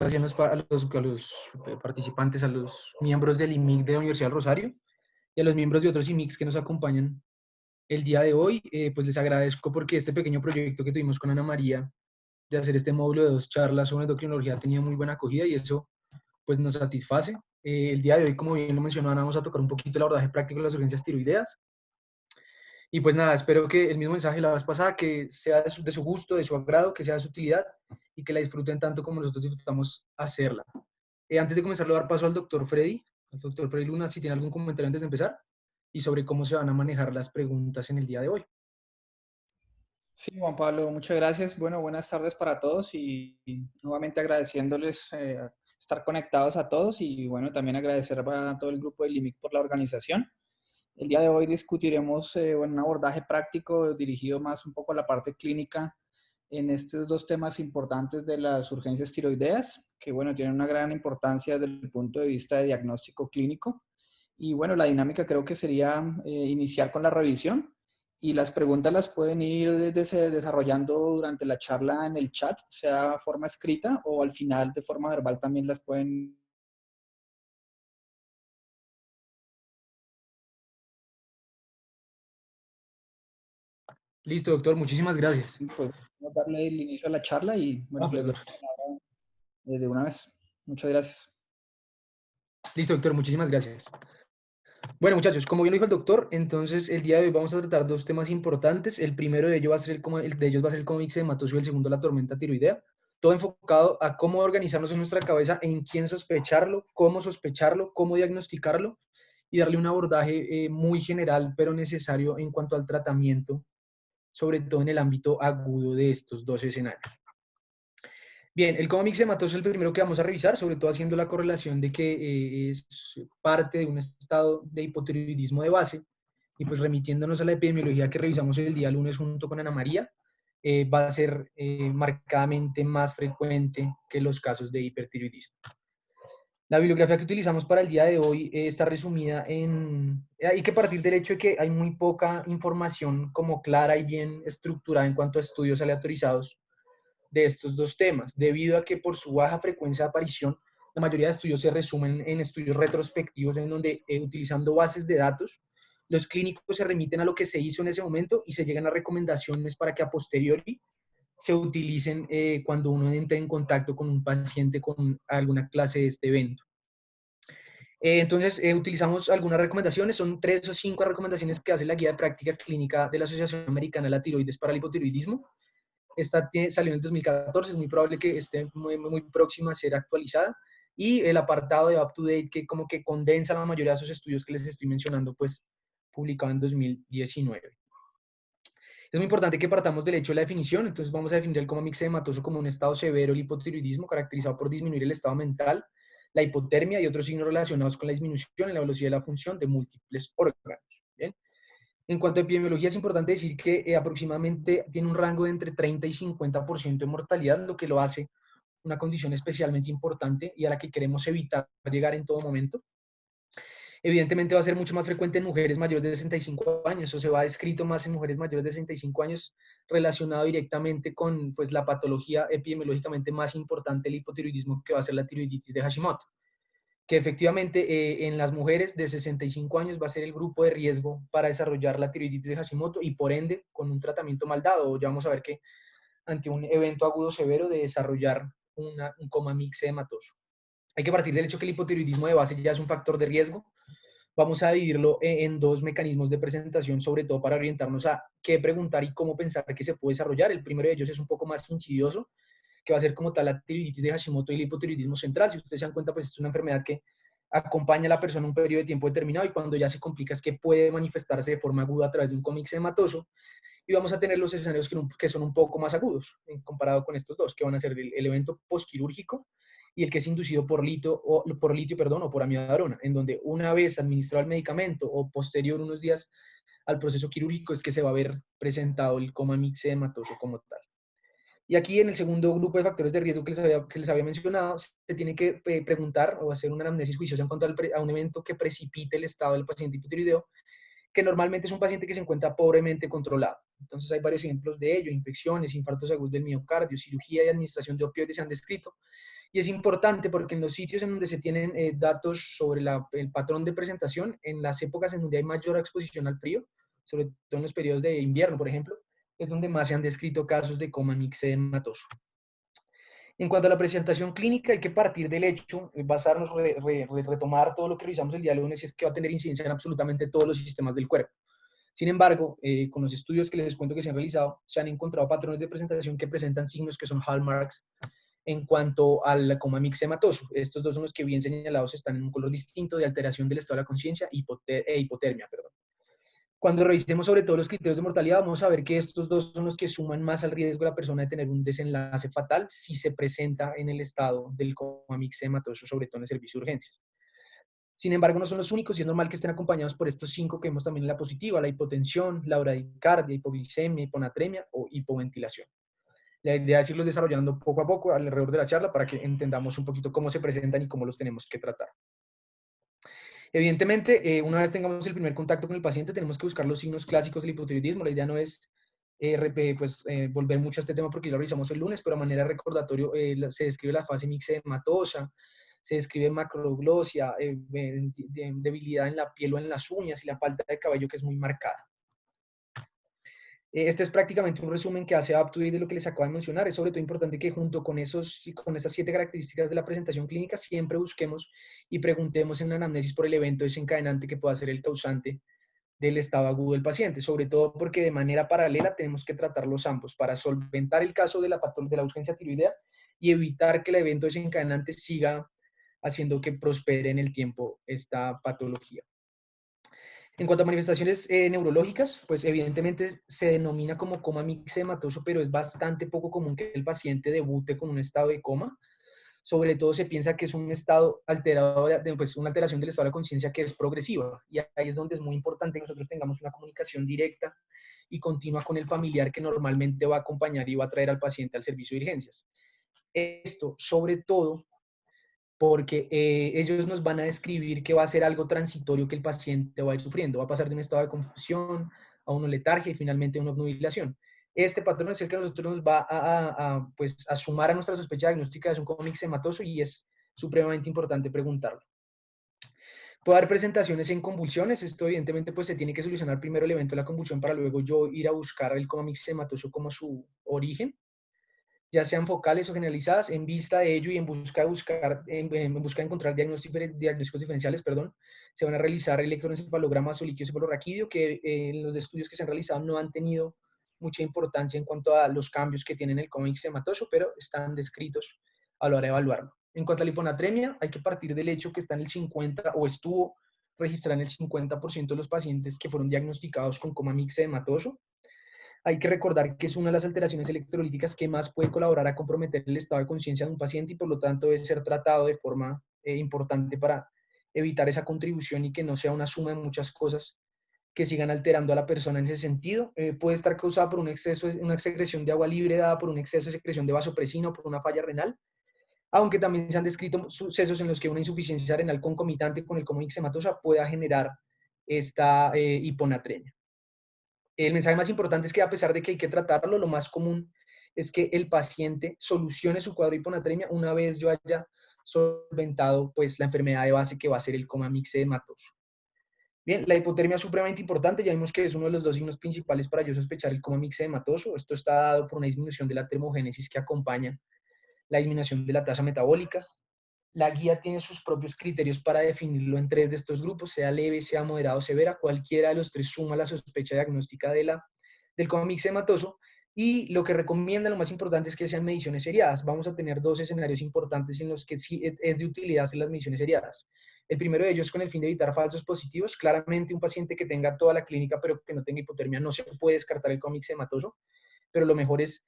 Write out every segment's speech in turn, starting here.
a los participantes, a los miembros del IMIC de la Universidad del Rosario y a los miembros de otros IMICs que nos acompañan el día de hoy. Pues les agradezco porque este pequeño proyecto que tuvimos con Ana María de hacer este módulo de 2 charlas sobre endocrinología ha tenido muy buena acogida y eso pues nos satisface. El día de hoy, como bien lo mencionó Ana, vamos a tocar un poquito el abordaje práctico de las urgencias tiroideas. Y pues nada, espero que el mismo mensaje de la vez pasada, que sea de su gusto, de su agrado, que sea de su utilidad y que la disfruten tanto como nosotros disfrutamos hacerla. Antes de comenzar, le voy a dar paso al doctor Freddy Luna, si tiene algún comentario antes de empezar y sobre cómo se van a manejar las preguntas en el día de hoy. Sí, Juan Pablo, muchas gracias. Bueno, buenas tardes para todos y nuevamente agradeciéndoles estar conectados a todos y bueno, también agradecer a todo el grupo del LIMIC por la organización. El día de hoy discutiremos un abordaje práctico dirigido más un poco a la parte clínica en estos dos temas importantes de las urgencias tiroideas, que bueno, tienen una gran importancia desde el punto de vista de diagnóstico clínico. Y bueno, la dinámica creo que sería iniciar con la revisión y las preguntas las pueden ir desarrollando durante la charla en el chat, sea forma escrita o al final de forma verbal también las pueden. Listo, doctor, muchísimas gracias. Pues vamos a darle el inicio a la charla y bueno, les doy Perdón. la palabra de una vez. Muchas gracias. Listo, doctor, muchísimas gracias. Bueno, muchachos, como bien lo dijo el doctor, entonces el día de hoy vamos a tratar dos temas importantes. El primero de ellos va a ser el cómo ixedematoso y el segundo la tormenta tiroidea. Todo enfocado a cómo organizarnos en nuestra cabeza, en quién sospecharlo, cómo diagnosticarlo y darle un abordaje muy general, pero necesario en cuanto al tratamiento, sobre todo en el ámbito agudo de estos dos escenarios. Bien, el cómic sematoso es el primero que vamos a revisar, sobre todo haciendo la correlación de que es parte de un estado de hipotiroidismo de base, y pues remitiéndonos a la epidemiología que revisamos el día lunes junto con Ana María, va a ser marcadamente más frecuente que los casos de hipertiroidismo. La bibliografía que utilizamos para el día de hoy está resumida en... Hay que partir del hecho de que hay muy poca información como clara y bien estructurada en cuanto a estudios aleatorizados de estos dos temas, debido a que por su baja frecuencia de aparición, la mayoría de estudios se resumen en estudios retrospectivos en donde, utilizando bases de datos, los clínicos se remiten a lo que se hizo en ese momento y se llegan a recomendaciones para que a posteriori se utilicen cuando uno entre en contacto con un paciente con alguna clase de este evento. Entonces, utilizamos algunas recomendaciones, son 3 o 5 recomendaciones que hace la guía de práctica clínica de la Asociación Americana de la Tiroides para el Hipotiroidismo. Esta salió en el 2014, es muy probable que esté muy próxima a ser actualizada. Y el apartado de Up to Date, que como que condensa la mayoría de esos estudios que les estoy mencionando, pues publicado en 2019. Es muy importante que partamos del hecho de la definición, entonces vamos a definir el coma mixedematoso como un estado severo del hipotiroidismo caracterizado por disminuir el estado mental, la hipotermia y otros signos relacionados con la disminución en la velocidad de la función de múltiples órganos. ¿Bien? En cuanto a epidemiología, es importante decir que aproximadamente tiene un rango de entre 30 y 50% de mortalidad, lo que lo hace una condición especialmente importante y a la que queremos evitar llegar en todo momento. Evidentemente va a ser mucho más frecuente en mujeres mayores de 65 años, o se va descrito más en mujeres mayores de 65 años, relacionado directamente con pues, la patología epidemiológicamente más importante del hipotiroidismo, que va a ser la tiroiditis de Hashimoto, que efectivamente en las mujeres de 65 años va a ser el grupo de riesgo para desarrollar la tiroiditis de Hashimoto y por ende con un tratamiento mal dado. Ya vamos a ver que ante un evento agudo severo de desarrollar un coma mixedematoso. Hay que partir del hecho que el hipotiroidismo de base ya es un factor de riesgo. Vamos a dividirlo en dos mecanismos de presentación, sobre todo para orientarnos a qué preguntar y cómo pensar que se puede desarrollar. El primero de ellos es un poco más insidioso, que va a ser como tal la tiroiditis de Hashimoto y el hipotiroidismo central. Si ustedes se dan cuenta, pues es una enfermedad que acompaña a la persona un periodo de tiempo determinado y cuando ya se complica es que puede manifestarse de forma aguda a través de un coma mixedematoso y vamos a tener los escenarios que son un poco más agudos comparado con estos dos, que van a ser el evento postquirúrgico y el que es inducido por litio, o por amiodarona, en donde una vez administrado el medicamento o posterior unos días al proceso quirúrgico es que se va a ver presentado el coma mixedematoso como tal. Y aquí en el segundo grupo de factores de riesgo que les había mencionado, se tiene que preguntar o hacer una anamnesis juiciosa en cuanto a un evento que precipite el estado del paciente hipotiroideo, que normalmente es un paciente que se encuentra pobremente controlado. Entonces hay varios ejemplos de ello: infecciones, infartos agudos del miocardio, cirugía y administración de opioides se han descrito, Y es importante porque en los sitios en donde se tienen datos sobre el patrón de presentación, en las épocas en donde hay mayor exposición al frío, sobre todo en los periodos de invierno, por ejemplo, es donde más se han descrito casos de coma mixedematoso. En cuanto a la presentación clínica, hay que partir del hecho, basarnos, retomar todo lo que revisamos el día lunes, y es que va a tener incidencia en absolutamente todos los sistemas del cuerpo. Sin embargo, con los estudios que les cuento que se han realizado, se han encontrado patrones de presentación que presentan signos que son hallmarks en cuanto al coma mixematoso. Estos dos son los que bien señalados están en un color distinto de alteración del estado de la conciencia e hipotermia. Perdón. Cuando revisemos sobre todo los criterios de mortalidad, vamos a ver que estos dos son los que suman más al riesgo de la persona de tener un desenlace fatal si se presenta en el estado del coma mixematoso, sobre todo en el servicio de urgencias. Sin embargo, no son los únicos y es normal que estén acompañados por estos 5 que vemos también en la positiva: la hipotensión, la bradicardia, hipoglicemia, hiponatremia o hipoventilación. La idea es irlos desarrollando poco a poco alrededor de la charla para que entendamos un poquito cómo se presentan y cómo los tenemos que tratar. Evidentemente, una vez tengamos el primer contacto con el paciente, tenemos que buscar los signos clásicos del hipotiroidismo. La idea no es volver mucho a este tema porque ya lo revisamos el lunes, pero a manera de recordatorio se describe la fase mixedematosa, se describe macroglosia, debilidad en la piel o en las uñas y la falta de cabello que es muy marcada. Este es prácticamente un resumen que hace UpToDate de lo que les acabo de mencionar. Es sobre todo importante que junto con esas 7 características de la presentación clínica siempre busquemos y preguntemos en la anamnesis por el evento desencadenante que pueda ser el causante del estado agudo del paciente, sobre todo porque de manera paralela tenemos que tratarlos ambos para solventar el caso de la urgencia tiroidea y evitar que el evento desencadenante siga haciendo que prospere en el tiempo esta patología. En cuanto a manifestaciones neurológicas, pues evidentemente se denomina como coma mixedematoso, pero es bastante poco común que el paciente debute con un estado de coma. Sobre todo se piensa que es un estado alterado, pues una alteración del estado de la conciencia que es progresiva. Y ahí es donde es muy importante que nosotros tengamos una comunicación directa y continua con el familiar que normalmente va a acompañar y va a traer al paciente al servicio de urgencias. Esto, sobre todo, porque ellos nos van a describir que va a ser algo transitorio que el paciente va a ir sufriendo, va a pasar de un estado de confusión a una letargia y finalmente a una obnubilación. Este patrón es el que a nosotros nos va pues, a sumar a nuestra sospecha diagnóstica de un coma mixematoso y es supremamente importante preguntarlo. Puede haber presentaciones en convulsiones. Esto evidentemente pues se tiene que solucionar primero el evento de la convulsión para luego yo ir a buscar el coma mixematoso como su origen, ya sean focales o generalizadas. En vista de ello y en busca de encontrar diagnósticos diferenciales, se van a realizar electroencefalogramas o líquido que en los estudios que se han realizado no han tenido mucha importancia en cuanto a los cambios que tienen el coma mixematoso, pero están descritos a la hora de evaluarlo. En cuanto a la hiponatremia, hay que partir del hecho que está en el 50 o estuvo registrada en el 50% de los pacientes que fueron diagnosticados con coma mixedematoso. Hay que recordar que es una de las alteraciones electrolíticas que más puede colaborar a comprometer el estado de conciencia de un paciente y por lo tanto debe ser tratado de forma importante para evitar esa contribución y que no sea una suma de muchas cosas que sigan alterando a la persona en ese sentido. Puede estar causada por una excreción de agua libre dada por un exceso de secreción de vasopresina o por una falla renal, aunque también se han descrito sucesos en los que una insuficiencia renal concomitante con el coma mixematosa pueda generar esta hiponatremia. El mensaje más importante es que a pesar de que hay que tratarlo, lo más común es que el paciente solucione su cuadro de hiponatremia una vez yo haya solventado pues, la enfermedad de base que va a ser el coma mixedematoso. Bien, la hipotermia es supremamente importante. Ya vimos que es uno de los 2 signos principales para yo sospechar el coma mixedematoso. Esto está dado por una disminución de la termogénesis que acompaña la disminución de la tasa metabólica. La guía tiene sus propios criterios para definirlo en 3 de estos grupos, sea leve, sea moderado o severa. Cualquiera de los 3 suma la sospecha diagnóstica del coma mixedematoso. Y lo que recomienda, lo más importante, es que sean mediciones seriadas. Vamos a tener 2 escenarios importantes en los que sí es de utilidad hacer las mediciones seriadas. El primero de ellos es con el fin de evitar falsos positivos. Claramente un paciente que tenga toda la clínica pero que no tenga hipotermia no se puede descartar el coma mixedematoso, pero lo mejor es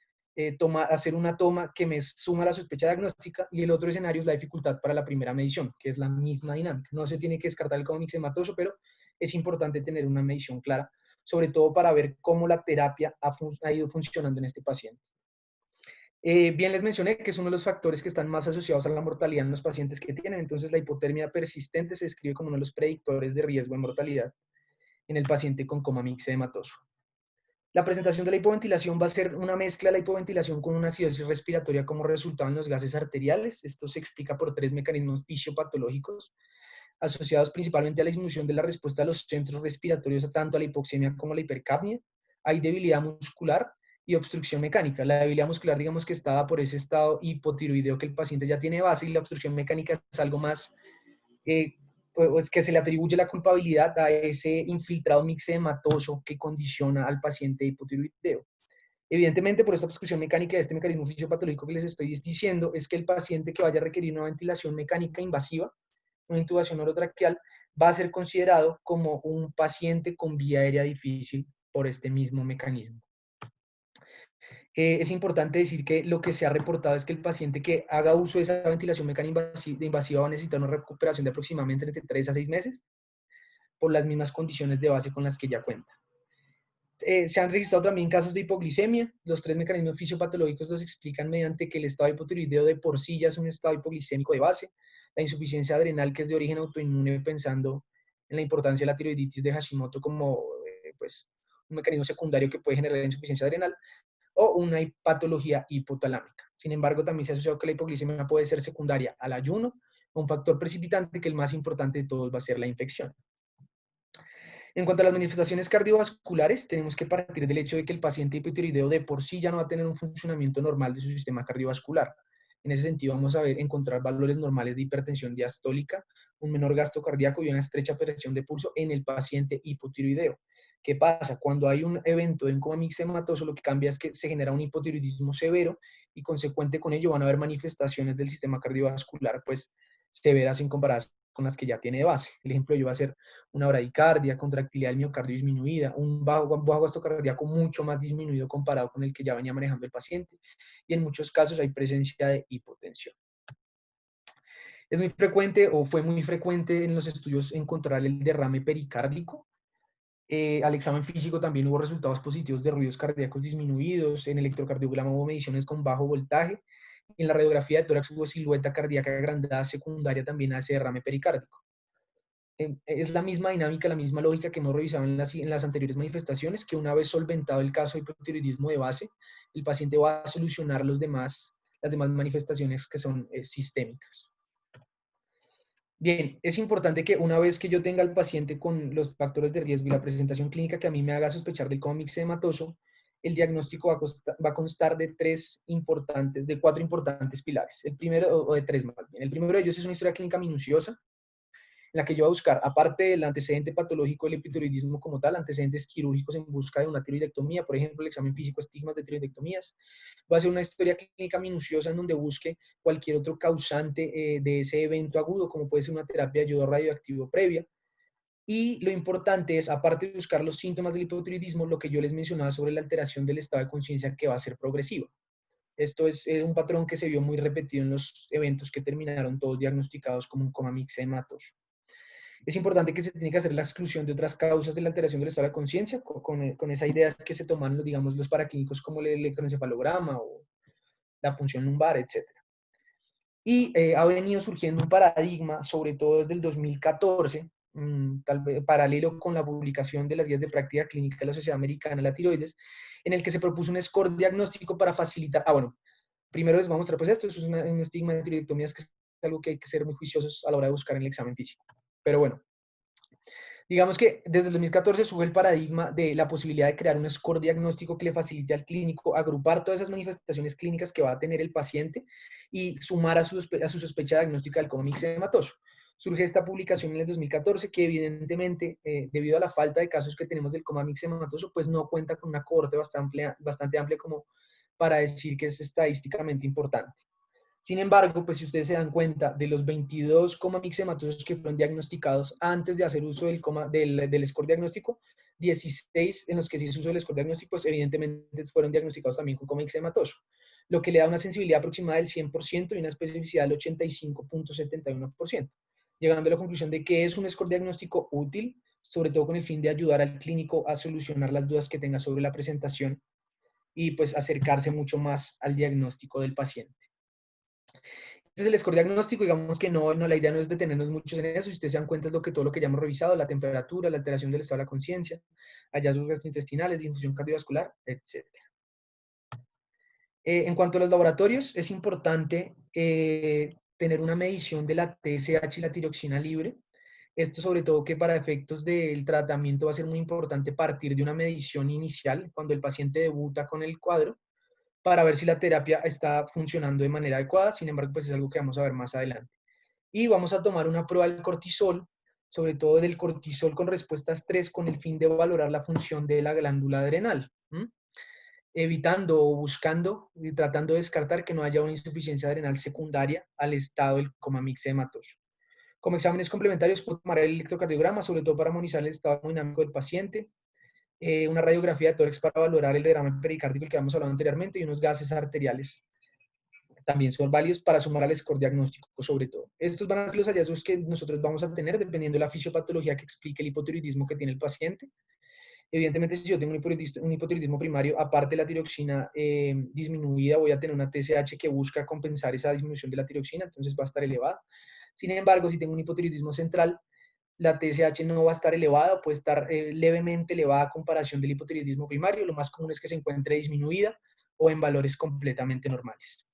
hacer una toma que me suma la sospecha diagnóstica, y el otro escenario es la dificultad para la primera medición, que es la misma dinámica. No se tiene que descartar el coma mixedematoso, pero es importante tener una medición clara, sobre todo para ver cómo la terapia ha ido funcionando en este paciente. Bien les mencioné que es uno de los factores que están más asociados a la mortalidad en los pacientes que tienen. Entonces la hipotermia persistente se describe como uno de los predictores de riesgo de mortalidad en el paciente con coma mixedematoso. La presentación de la hipoventilación va a ser una mezcla de la hipoventilación con una acidosis respiratoria como resultado en los gases arteriales. Esto se explica por tres mecanismos fisiopatológicos asociados principalmente a la disminución de la respuesta de los centros respiratorios tanto a la hipoxemia como a la hipercapnia. Hay debilidad muscular y obstrucción mecánica. La debilidad muscular, digamos que está por ese estado hipotiroideo que el paciente ya tiene base, y la obstrucción mecánica es algo más pues que se le atribuye la culpabilidad a ese infiltrado mixedematoso que condiciona al paciente hipotiroideo. Evidentemente, por esta obstrucción mecánica de este mecanismo fisiopatológico que les estoy diciendo, es que el paciente que vaya a requerir una ventilación mecánica invasiva, una intubación orotraqueal, va a ser considerado como un paciente con vía aérea difícil por este mismo mecanismo. Es importante decir que lo que se ha reportado es que el paciente que haga uso de esa ventilación mecánica invasiva va a necesitar una recuperación de aproximadamente entre 3 a 6 meses por las mismas condiciones de base con las que ya cuenta. Se han registrado también casos de hipoglicemia. Los tres mecanismos fisiopatológicos los explican mediante que el estado hipotiroideo de por sí ya es un estado hipoglicémico de base, la insuficiencia adrenal que es de origen autoinmune, pensando en la importancia de la tiroiditis de Hashimoto como pues, un mecanismo secundario que puede generar insuficiencia adrenal, o una patología hipotalámica. Sin embargo, también se ha asociado que la hipoglicemia puede ser secundaria al ayuno, un factor precipitante que el más importante de todos va a ser la infección. En cuanto a las manifestaciones cardiovasculares, tenemos que partir del hecho de que el paciente hipotiroideo de por sí ya no va a tener un funcionamiento normal de su sistema cardiovascular. En ese sentido, vamos a encontrar valores normales de hipertensión diastólica, un menor gasto cardíaco y una estrecha presión de pulso en el paciente hipotiroideo. ¿Qué pasa? Cuando hay un evento de un coma mixematoso, lo que cambia es que se genera un hipotiroidismo severo y consecuente con ello van a haber manifestaciones del sistema cardiovascular pues severas en comparación con las que ya tiene de base. El ejemplo de ello va a ser una bradicardia, contractilidad del miocardio disminuida, un bajo gasto cardíaco mucho más disminuido comparado con el que ya venía manejando el paciente, y en muchos casos hay presencia de hipotensión. Es muy frecuente, o fue muy frecuente en los estudios, encontrar el derrame pericárdico. Al examen físico también hubo resultados positivos de ruidos cardíacos disminuidos, en electrocardiograma hubo mediciones con bajo voltaje, en la radiografía de tórax hubo silueta cardíaca agrandada secundaria también a ese derrame pericárdico. Es la misma dinámica, la misma lógica que hemos revisado en las anteriores manifestaciones, que una vez solventado el caso de hipotiroidismo de base, el paciente va a solucionar las demás manifestaciones que son sistémicas. Bien, es importante que una vez que yo tenga al paciente con los factores de riesgo y la presentación clínica que a mí me haga sospechar del coma mixedematoso, el diagnóstico va a constar de cuatro importantes pilares. El primero, o de tres más bien. El primero de ellos es una historia clínica minuciosa, en la que yo voy a buscar, aparte del antecedente patológico del hipotiroidismo como tal, antecedentes quirúrgicos en busca de una tiroidectomía, por ejemplo, el examen físico, estigmas de tiroidectomías. Voy a hacer una historia clínica minuciosa en donde busque cualquier otro causante de ese evento agudo, como puede ser una terapia de yodo radioactivo previa. Y lo importante es, aparte de buscar los síntomas del hipotiroidismo, lo que yo les mencionaba sobre la alteración del estado de conciencia que va a ser progresiva. Esto es un patrón que se vio muy repetido en los eventos que terminaron todos diagnosticados como un coma mixedematoso. Es importante que se tiene que hacer la exclusión de otras causas de la alteración del estado de conciencia, con esa idea que se toman, digamos, los paraclínicos como el electroencefalograma o la punción lumbar, etc. Y ha venido surgiendo un paradigma, sobre todo desde el 2014, tal vez paralelo con la publicación de las guías de práctica clínica de la Sociedad Americana de la Tiroides, en el que se propuso un score diagnóstico para facilitar, bueno, primero les voy a mostrar pues esto es un estigma de tiroidectomías que es algo que hay que ser muy juiciosos a la hora de buscar en el examen físico. Pero bueno, digamos que desde el 2014 sube el paradigma de la posibilidad de crear un score diagnóstico que le facilite al clínico agrupar todas esas manifestaciones clínicas que va a tener el paciente y sumar a su sospecha diagnóstica del coma mixedematoso. Surge esta publicación en el 2014 que evidentemente, debido a la falta de casos que tenemos del coma mixedematoso, pues no cuenta con una cohorte bastante amplia como para decir que es estadísticamente importante. Sin embargo, pues si ustedes se dan cuenta, de los 22 coma mixematosos que fueron diagnosticados antes de hacer uso del score diagnóstico, 16 en los que se hizo uso del score diagnóstico, pues evidentemente fueron diagnosticados también con coma mixematoso, lo que le da una sensibilidad aproximada del 100% y una especificidad del 85.71%, llegando a la conclusión de que es un score diagnóstico útil, sobre todo con el fin de ayudar al clínico a solucionar las dudas que tenga sobre la presentación y pues acercarse mucho más al diagnóstico del paciente. es el score diagnóstico, digamos que la idea no es detenernos mucho en eso, si ustedes se dan cuenta es todo lo que ya hemos revisado, la temperatura, la alteración del estado de la conciencia, hallazgos gastrointestinales, difusión cardiovascular, etc. En cuanto a los laboratorios, es importante tener una medición de la TSH y la tiroxina libre. Esto sobre todo que para efectos del tratamiento va a ser muy importante partir de una medición inicial cuando el paciente debuta con el cuadro para ver si la terapia está funcionando de manera adecuada. Sin embargo, pues es algo que vamos a ver más adelante. Y vamos a tomar una prueba del cortisol, sobre todo del cortisol con respuesta a estrés, con el fin de valorar la función de la glándula adrenal. Evitando o buscando y tratando de descartar que no haya una insuficiencia adrenal secundaria al estado del coma mixedematoso. Como exámenes complementarios, puedo tomar el electrocardiograma, sobre todo para monitorizar el estado hemodinámico del paciente, una radiografía de tórax para valorar el derrame pericárdico que habíamos hablado anteriormente y unos gases arteriales. También son válidos para sumar al score diagnóstico, sobre todo. Estos van a ser los hallazgos que nosotros vamos a tener dependiendo de la fisiopatología que explique el hipotiroidismo que tiene el paciente. Evidentemente, si yo tengo un hipotiroidismo primario, aparte de la tiroxina disminuida, voy a tener una TSH que busca compensar esa disminución de la tiroxina, entonces va a estar elevada. Sin embargo, si tengo un hipotiroidismo central, la TSH no va a estar elevada, puede estar levemente elevada a comparación del hipotiroidismo primario. Lo más común es que se encuentre disminuida o en valores completamente normales.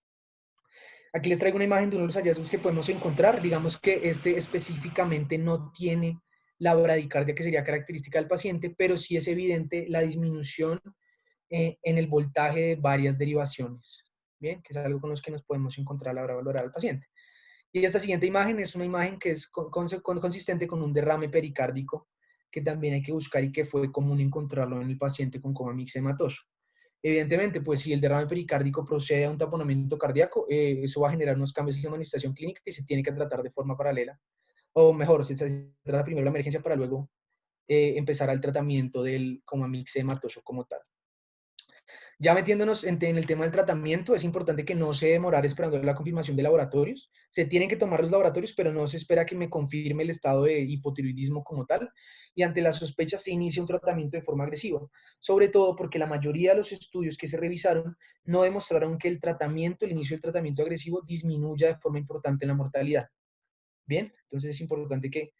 Aquí les traigo una imagen de uno de los hallazgos que podemos encontrar. Digamos que este específicamente no tiene la bradicardia que sería característica del paciente, pero sí es evidente la disminución en el voltaje de varias derivaciones, ¿bien? Que es algo con los que nos podemos encontrar a la hora de valorar al paciente. Y esta siguiente imagen es una imagen que es consistente con un derrame pericárdico, que también hay que buscar y que fue común encontrarlo en el paciente con coma mixedematoso. Evidentemente, pues si el derrame pericárdico procede a un taponamiento cardíaco, eso va a generar unos cambios en la manifestación clínica que se tiene que tratar de forma paralela. O mejor, se trata primero la emergencia para luego empezar al tratamiento del coma mixedematoso como tal. Ya metiéndonos en el tema del tratamiento, es importante que no se demorar esperando la confirmación de laboratorios. Se tienen que tomar los laboratorios, pero no se espera que me confirme el estado de hipotiroidismo como tal. Y ante la sospecha se inicia un tratamiento de forma agresiva. Sobre todo porque la mayoría de los estudios que se revisaron no demostraron que el inicio del tratamiento agresivo disminuya de forma importante la mortalidad. Bien, entonces es importante que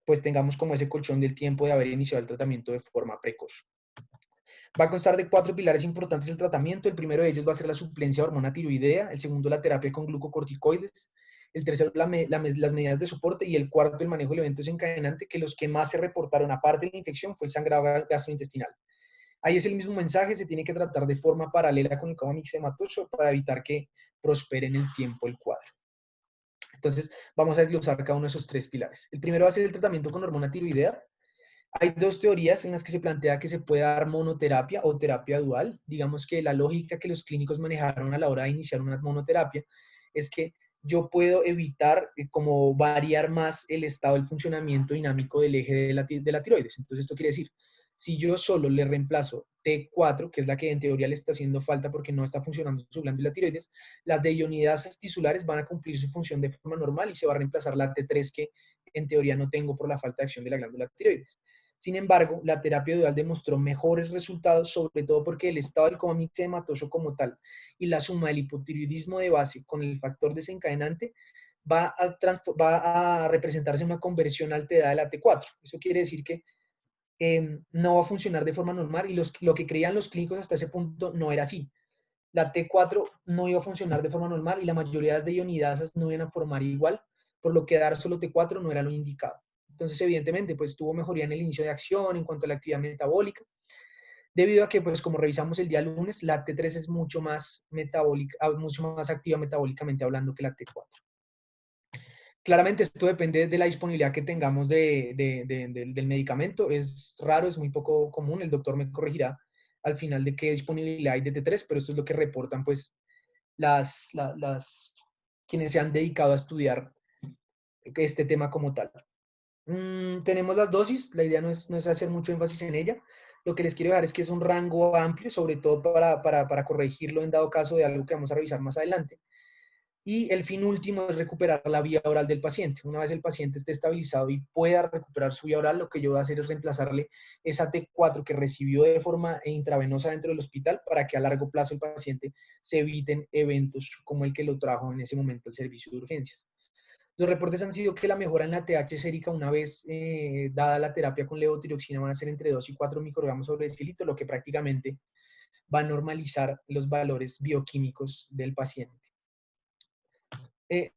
pues tengamos como ese colchón del tiempo de haber iniciado el tratamiento de forma precoz. Va a constar de 4 pilares importantes del tratamiento. El primero de ellos va a ser la suplencia de hormona tiroidea, el segundo la terapia con glucocorticoides, el tercero las medidas de soporte y el cuarto el manejo del evento desencadenante, que los que más se reportaron aparte de la infección fue el sangrado gastrointestinal. Ahí es el mismo mensaje, se tiene que tratar de forma paralela con el coma mixedematoso para evitar que prospere en el tiempo el cuadro. Entonces, vamos a desglosar cada uno de esos 3 pilares. El primero va a ser el tratamiento con hormona tiroidea. Hay 2 teorías en las que se plantea que se puede dar monoterapia o terapia dual. Digamos que la lógica que los clínicos manejaron a la hora de iniciar una monoterapia es que yo puedo evitar como variar más el estado del funcionamiento dinámico del eje de la tiroides. Entonces, esto quiere decir, si yo solo le reemplazo T4, que es la que en teoría le está haciendo falta porque no está funcionando su glándula tiroides, las deionidasas tisulares van a cumplir su función de forma normal y se va a reemplazar la T3 que en teoría no tengo por la falta de acción de la glándula tiroides. Sin embargo, la terapia dual demostró mejores resultados, sobre todo porque el estado del coma mixedematoso como tal y la suma del hipotiroidismo de base con el factor desencadenante va a representarse una conversión alterada de la T4. Eso quiere decir que no va a funcionar de forma normal y lo que creían los clínicos hasta ese punto no era así. La T4 no iba a funcionar de forma normal y la mayoría de ionidasas no iban a formar igual, por lo que dar solo T4 no era lo indicado. Entonces, evidentemente, pues tuvo mejoría en el inicio de acción en cuanto a la actividad metabólica, debido a que, pues como revisamos el día lunes, la T3 es mucho más activa metabólicamente hablando que la T4. Claramente esto depende de la disponibilidad que tengamos del medicamento. Es raro, es muy poco común. El doctor me corregirá al final de qué disponibilidad hay de T3, pero esto es lo que reportan pues quienes se han dedicado a estudiar este tema como tal. Tenemos las dosis, la idea no es hacer mucho énfasis en ella. Lo que les quiero dejar es que es un rango amplio, sobre todo para corregirlo en dado caso de algo que vamos a revisar más adelante. Y el fin último es recuperar la vía oral del paciente. Una vez el paciente esté estabilizado y pueda recuperar su vía oral, lo que yo voy a hacer es reemplazarle esa T4 que recibió de forma intravenosa dentro del hospital para que a largo plazo el paciente se eviten eventos como el que lo trajo en ese momento el servicio de urgencias. Los reportes han sido que la mejora en la TH sérica una vez dada la terapia con levotiroxina van a ser entre 2 y 4 microgramos sobre decilitro, lo que prácticamente va a normalizar los valores bioquímicos del paciente.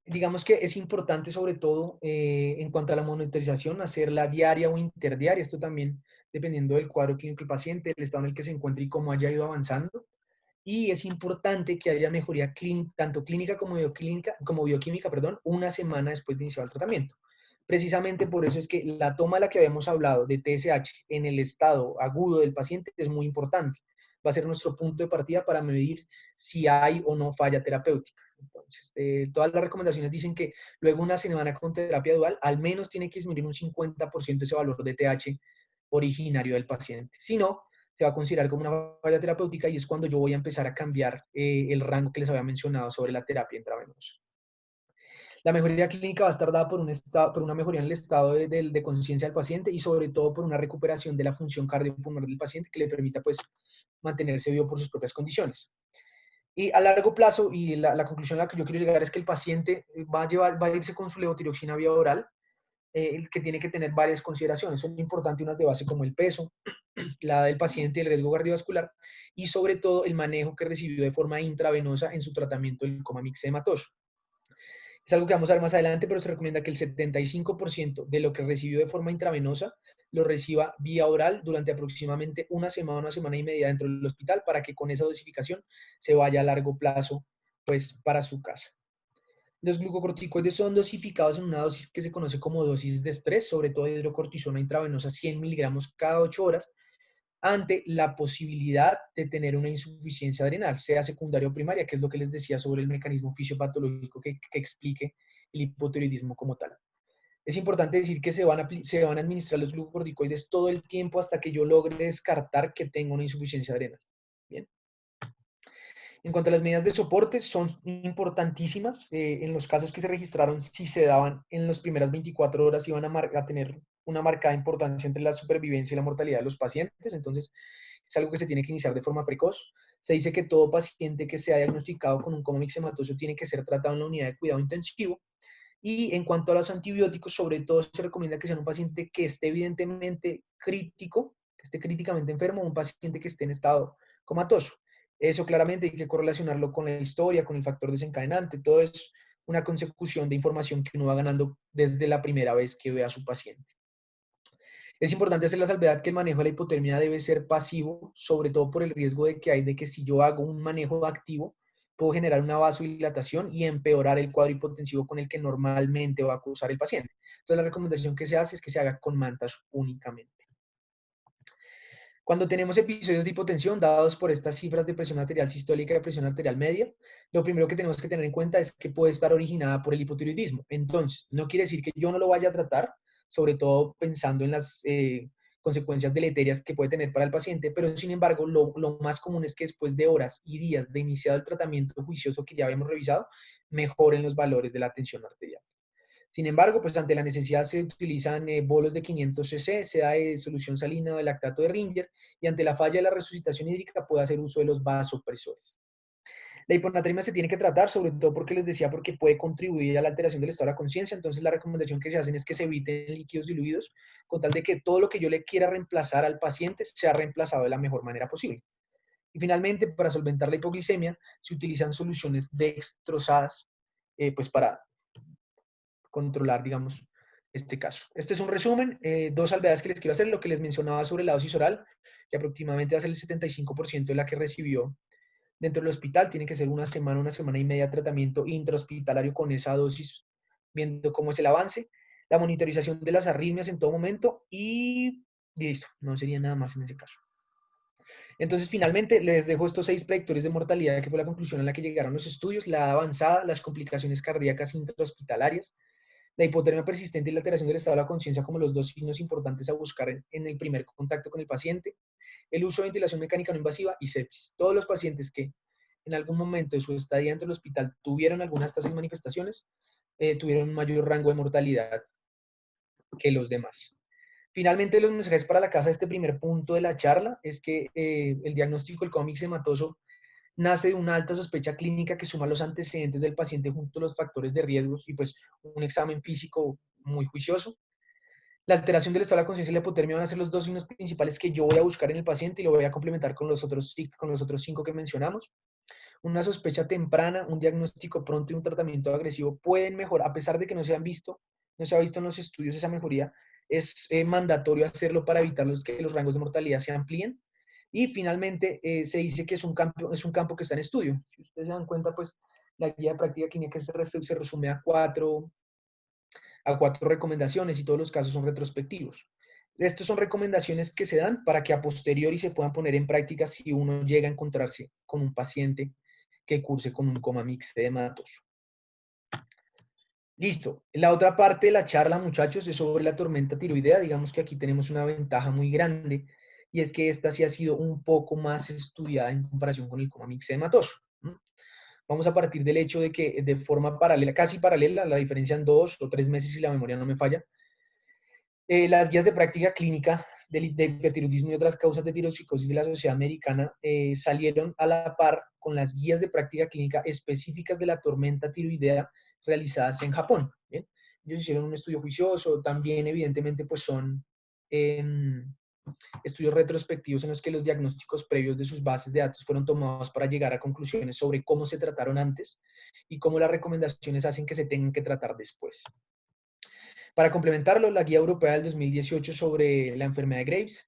Digamos que es importante sobre todo en cuanto a la monitorización, hacerla diaria o interdiaria, esto también dependiendo del cuadro clínico del paciente, el estado en el que se encuentre y cómo haya ido avanzando. Y es importante que haya mejoría tanto clínica como bioquímica, perdón, una semana después de iniciar el tratamiento. Precisamente por eso es que la toma de la que habíamos hablado de TSH en el estado agudo del paciente es muy importante. Va a ser nuestro punto de partida para medir si hay o no falla terapéutica. Entonces, todas las recomendaciones dicen que luego de una semana con terapia dual, al menos tiene que disminuir un 50% ese valor de TH originario del paciente. Si no, se va a considerar como una falla terapéutica y es cuando yo voy a empezar a cambiar el rango que les había mencionado sobre la terapia intravenosa. La mejoría clínica va a estar dada por una mejoría en el estado de conciencia del paciente y sobre todo por una recuperación de la función cardiopulmonar del paciente que le permita pues mantenerse vivo por sus propias condiciones. Y a largo plazo, y la conclusión a la que yo quiero llegar es que el paciente va a irse con su levotiroxina vía oral, que tiene que tener varias consideraciones. Son importantes unas de base como el peso, la edad del paciente, el riesgo cardiovascular y sobre todo el manejo que recibió de forma intravenosa en su tratamiento del coma mixedematoso. Es algo que vamos a ver más adelante, pero se recomienda que el 75% de lo que recibió de forma intravenosa lo reciba vía oral durante aproximadamente una semana y media dentro del hospital para que con esa dosificación se vaya a largo plazo pues para su casa. Los glucocorticoides son dosificados en una dosis que se conoce como dosis de estrés, sobre todo de hidrocortisona intravenosa 100 miligramos cada 8 horas, ante la posibilidad de tener una insuficiencia adrenal, sea secundaria o primaria, que es lo que les decía sobre el mecanismo fisiopatológico que explique el hipotiroidismo como tal. Es importante decir que se van a administrar los glucocorticoides todo el tiempo hasta que yo logre descartar que tengo una insuficiencia adrenal. Bien. En cuanto a las medidas de soporte, son importantísimas. En los casos que se registraron, si se daban en las primeras 24 horas, iban a tener una marcada importancia entre la supervivencia y la mortalidad de los pacientes. Entonces, es algo que se tiene que iniciar de forma precoz. Se dice que todo paciente que sea diagnosticado con un coma mixematoso tiene que ser tratado en la unidad de cuidado intensivo. Y en cuanto a los antibióticos, sobre todo se recomienda que sea un paciente que esté evidentemente crítico, que esté críticamente enfermo, o un paciente que esté en estado comatoso. Eso claramente hay que correlacionarlo con la historia, con el factor desencadenante. Todo es una consecución de información que uno va ganando desde la primera vez que ve a su paciente. Es importante hacer la salvedad que el manejo de la hipotermia debe ser pasivo, sobre todo por el riesgo de que hay de que si yo hago un manejo activo, puedo generar una vasodilatación y empeorar el cuadro hipotensivo con el que normalmente va a cursar el paciente. Entonces la recomendación que se hace es que se haga con mantas únicamente. Cuando tenemos episodios de hipotensión dados por estas cifras de presión arterial sistólica y de presión arterial media, lo primero que tenemos que tener en cuenta es que puede estar originada por el hipotiroidismo. Entonces, no quiere decir que yo no lo vaya a tratar, sobre todo pensando en las consecuencias deleterias que puede tener para el paciente, pero sin embargo, lo más común es que después de horas y días de iniciado el tratamiento juicioso que ya habíamos revisado, mejoren los valores de la tensión arterial. Sin embargo, pues ante la necesidad se utilizan bolos de 500 cc, se da solución salina de lactato de Ringer y ante la falla de la resucitación hídrica puede hacer uso de los vasopresores. La hiponatremia se tiene que tratar, sobre todo porque les decía, porque puede contribuir a la alteración del estado de la conciencia, entonces la recomendación que se hacen es que se eviten líquidos diluidos con tal de que todo lo que yo le quiera reemplazar al paciente sea reemplazado de la mejor manera posible. Y finalmente, para solventar la hipoglicemia, se utilizan soluciones dextrosadas, pues para controlar, digamos, este caso. Este es un resumen, dos salvedades que les quiero hacer, lo que les mencionaba sobre la dosis oral, que aproximadamente va a ser el 75% de la que recibió dentro del hospital, tiene que ser una semana y media de tratamiento intrahospitalario con esa dosis, viendo cómo es el avance, la monitorización de las arritmias en todo momento y listo, no sería nada más en ese caso. Entonces, finalmente, les dejo estos 6 predictores de mortalidad, que fue la conclusión a la que llegaron los estudios, la edad avanzada, las complicaciones cardíacas intrahospitalarias, la hipotermia persistente y la alteración del estado de la conciencia como los dos signos importantes a buscar en el primer contacto con el paciente, el uso de ventilación mecánica no invasiva y sepsis. Todos los pacientes que en algún momento de su estadía dentro del hospital tuvieron algunas de estas manifestaciones, tuvieron un mayor rango de mortalidad que los demás. Finalmente, los mensajes para la casa de este primer punto de la charla es que el diagnóstico del coma ixematoso nace de una alta sospecha clínica que suma los antecedentes del paciente junto a los factores de riesgos y pues un examen físico muy juicioso. La alteración del estado de la conciencia y la hipotermia van a ser los dos signos principales que yo voy a buscar en el paciente y lo voy a complementar con los otros 5 que mencionamos. Una sospecha temprana, un diagnóstico pronto y un tratamiento agresivo pueden mejorar, a pesar de que no se ha visto en los estudios esa mejoría, es mandatorio hacerlo para evitar que los rangos de mortalidad se amplíen. Y finalmente, se dice que es un campo que está en estudio. Si ustedes se dan cuenta, pues la guía de práctica clínica se resume a cuatro recomendaciones y todos los casos son retrospectivos. Estas son recomendaciones que se dan para que a posteriori se puedan poner en práctica si uno llega a encontrarse con un paciente que curse con un coma mixedematoso. Listo. La otra parte de la charla, muchachos, es sobre la tormenta tiroidea. Digamos que aquí tenemos una ventaja muy grande y es que esta sí ha sido un poco más estudiada en comparación con el coma mixedematoso. Vamos a partir del hecho de que de forma paralela, casi paralela, la diferencia en 2 o 3 meses si la memoria no me falla, las guías de práctica clínica de hipertiroidismo y otras causas de tiroxicosis de la Sociedad Americana salieron a la par con las guías de práctica clínica específicas de la tormenta tiroidea realizadas en Japón. ¿Bien? Ellos hicieron un estudio juicioso, también evidentemente pues son eh, estudios retrospectivos en los que los diagnósticos previos de sus bases de datos fueron tomados para llegar a conclusiones sobre cómo se trataron antes y cómo las recomendaciones hacen que se tengan que tratar después. Para complementarlo, la Guía Europea del 2018 sobre la enfermedad de Graves,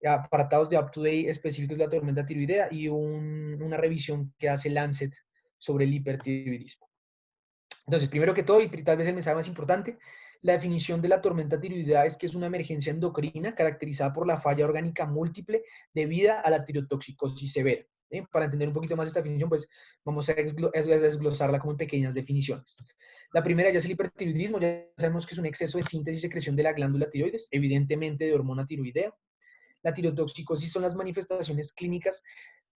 apartados de up-to-date específicos de la tormenta tiroidea y una revisión que hace Lancet sobre el hipertiroidismo. Entonces, primero que todo, y tal vez el mensaje más importante, la definición de la tormenta tiroidea es que es una emergencia endocrina caracterizada por la falla orgánica múltiple debida a la tirotoxicosis severa. Para entender un poquito más esta definición, pues vamos a desglosarla como en pequeñas definiciones. La primera ya es el hipertiroidismo, ya sabemos que es un exceso de síntesis y secreción de la glándula tiroides, evidentemente de hormona tiroidea. La tirotoxicosis son las manifestaciones clínicas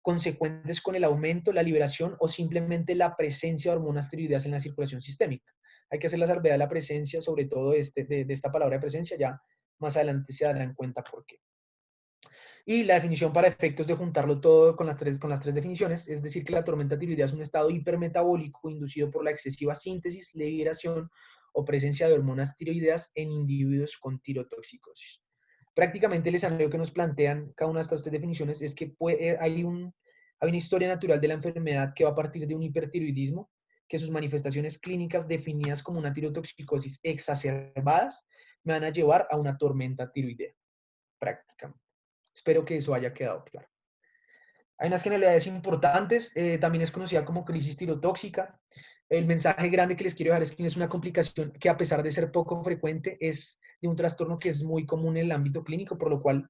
consecuentes con el aumento, la liberación o simplemente la presencia de hormonas tiroideas en la circulación sistémica. Hay que hacer la salvedad de la presencia, sobre todo de esta palabra de presencia, ya más adelante se darán cuenta por qué. Y la definición para efectos de juntarlo todo con las tres definiciones, es decir, que la tormenta tiroidea es un estado hipermetabólico inducido por la excesiva síntesis, liberación o presencia de hormonas tiroideas en individuos con tirotoxicosis. Prácticamente el escenario que nos plantean cada una de estas tres definiciones es que hay una historia natural de la enfermedad que va a partir de un hipertiroidismo, que sus manifestaciones clínicas definidas como una tirotoxicosis exacerbadas me van a llevar a una tormenta tiroidea, prácticamente. Espero que eso haya quedado claro. Hay unas generalidades importantes, también es conocida como crisis tirotóxica. El mensaje grande que les quiero dejar es que es una complicación que a pesar de ser poco frecuente, es de un trastorno que es muy común en el ámbito clínico, por lo cual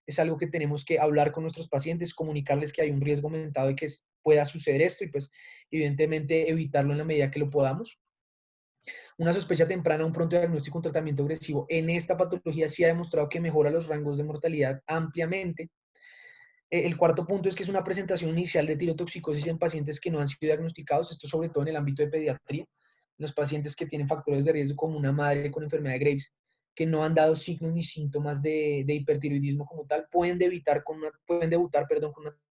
es algo que tenemos que hablar con nuestros pacientes, comunicarles que hay un riesgo aumentado de que pueda suceder esto y pues evidentemente evitarlo en la medida que lo podamos. Una sospecha temprana, un pronto diagnóstico, un tratamiento agresivo en esta patología sí ha demostrado que mejora los rangos de mortalidad ampliamente. El cuarto punto es que es una presentación inicial de tirotoxicosis en pacientes que no han sido diagnosticados, esto sobre todo en el ámbito de pediatría, los pacientes que tienen factores de riesgo como una madre con enfermedad de Graves, que no han dado signos ni síntomas de hipertiroidismo como tal, pueden debutar con una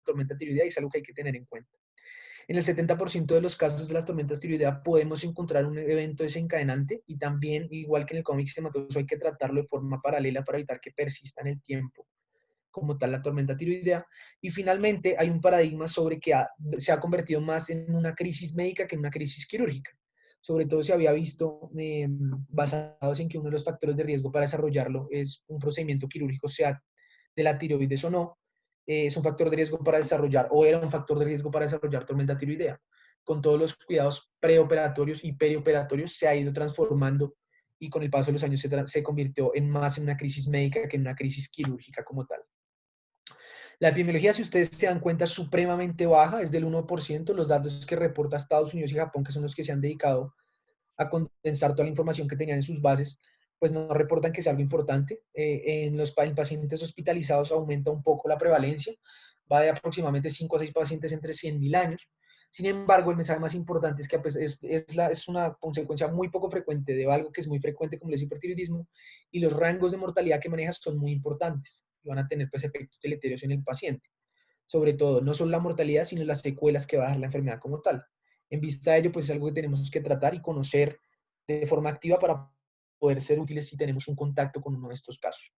tormenta tiroidea y es algo que hay que tener en cuenta. En el 70% de los casos de las tormentas tiroidea podemos encontrar un evento desencadenante y también, igual que en el coma ixematoso, hay que tratarlo de forma paralela para evitar que persista en el tiempo como tal la tormenta tiroidea. Y finalmente hay un paradigma sobre que se ha convertido más en una crisis médica que en una crisis quirúrgica. Sobre todo se había visto basados en que uno de los factores de riesgo para desarrollarlo es un procedimiento quirúrgico, sea de la tiroides o no, es un factor de riesgo para desarrollar, o era un factor de riesgo para desarrollar tormenta tiroidea. Con todos los cuidados preoperatorios y perioperatorios se ha ido transformando y con el paso de los años se convirtió más en una crisis médica que en una crisis quirúrgica como tal. La epidemiología, si ustedes se dan cuenta, es supremamente baja, es del 1%. Los datos que reporta Estados Unidos y Japón, que son los que se han dedicado a condensar toda la información que tenían en sus bases, pues no reportan que sea algo importante. En pacientes hospitalizados aumenta un poco la prevalencia, va de aproximadamente 5 a 6 pacientes entre 100.000 años. Sin embargo, el mensaje más importante es que pues, es una consecuencia muy poco frecuente de algo que es muy frecuente como el hipertiroidismo, y los rangos de mortalidad que manejas son muy importantes y van a tener pues, efectos deleterios en el paciente. Sobre todo, no solo la mortalidad, sino las secuelas que va a dejar la enfermedad como tal. En vista de ello, pues es algo que tenemos que tratar y conocer de forma activa para poder ser útiles si tenemos un contacto con uno de estos casos.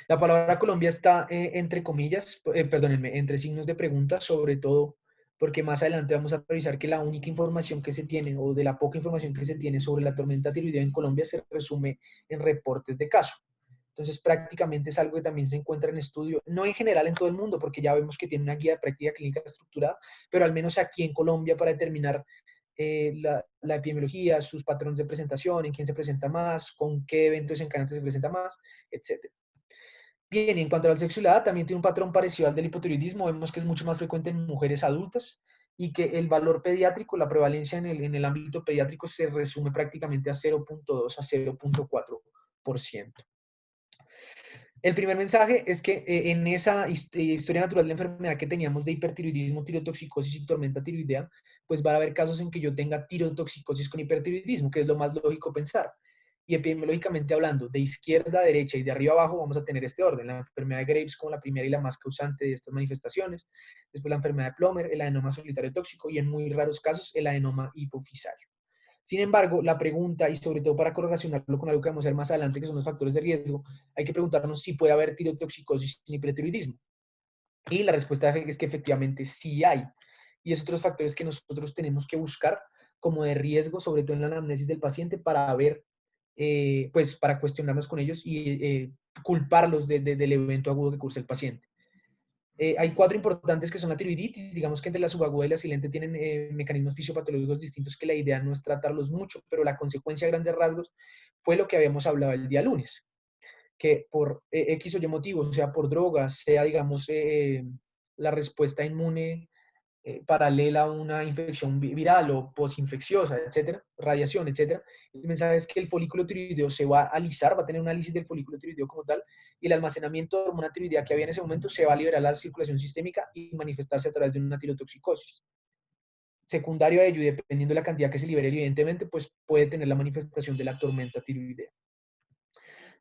La palabra Colombia está entre comillas, perdónenme, entre signos de pregunta, sobre todo porque más adelante vamos a revisar que la única información que se tiene, o de la poca información que se tiene sobre la tormenta tiroidea en Colombia, se resume en reportes de caso. Entonces, prácticamente es algo que también se encuentra en estudio, no en general en todo el mundo, porque ya vemos que tiene una guía de práctica clínica estructurada, pero al menos aquí en Colombia para determinar la epidemiología, sus patrones de presentación, en quién se presenta más, con qué eventos desencadenantes se presenta más, etc. Bien, y en cuanto al sexo y la edad, también tiene un patrón parecido al del hipotiroidismo. Vemos que es mucho más frecuente en mujeres adultas y que el valor pediátrico, la prevalencia en el ámbito pediátrico se resume prácticamente a 0.2 a 0.4%. El primer mensaje es que en esa historia natural de la enfermedad que teníamos de hipertiroidismo, tirotoxicosis y tormenta tiroidea, pues va a haber casos en que yo tenga tirotoxicosis con hipertiroidismo, que es lo más lógico pensar. Y epidemiológicamente hablando, de izquierda a derecha y de arriba a abajo vamos a tener este orden. La enfermedad de Graves como la primera y la más causante de estas manifestaciones. Después la enfermedad de Plummer, el adenoma solitario tóxico y en muy raros casos el adenoma hipofisario. Sin embargo, la pregunta, y sobre todo para correlacionarlo con algo que vamos a ver más adelante, que son los factores de riesgo, hay que preguntarnos si puede haber tirotoxicosis sin hipertiroidismo. Y la respuesta es que efectivamente sí hay. Y es otros factores que nosotros tenemos que buscar como de riesgo, sobre todo en la anamnesis del paciente, para ver, pues para cuestionarnos con ellos y culparlos del evento agudo que cursa el paciente. Hay 4 importantes que son la tiroiditis, digamos que entre la subaguda y la silente tienen mecanismos fisiopatológicos distintos que la idea no es tratarlos mucho, pero la consecuencia a grandes rasgos fue lo que habíamos hablado el día lunes, que por X o Y motivo, sea por drogas, sea digamos la respuesta inmune paralela a una infección viral o posinfecciosa, etcétera, radiación, etcétera. El mensaje es que el folículo tiroideo se va a alisar, va a tener un análisis del folículo tiroideo como tal, y el almacenamiento de hormona tiroidea que había en ese momento se va a liberar a la circulación sistémica y manifestarse a través de una tirotoxicosis. Secundario a ello, y dependiendo de la cantidad que se libere, evidentemente, pues puede tener la manifestación de la tormenta tiroidea.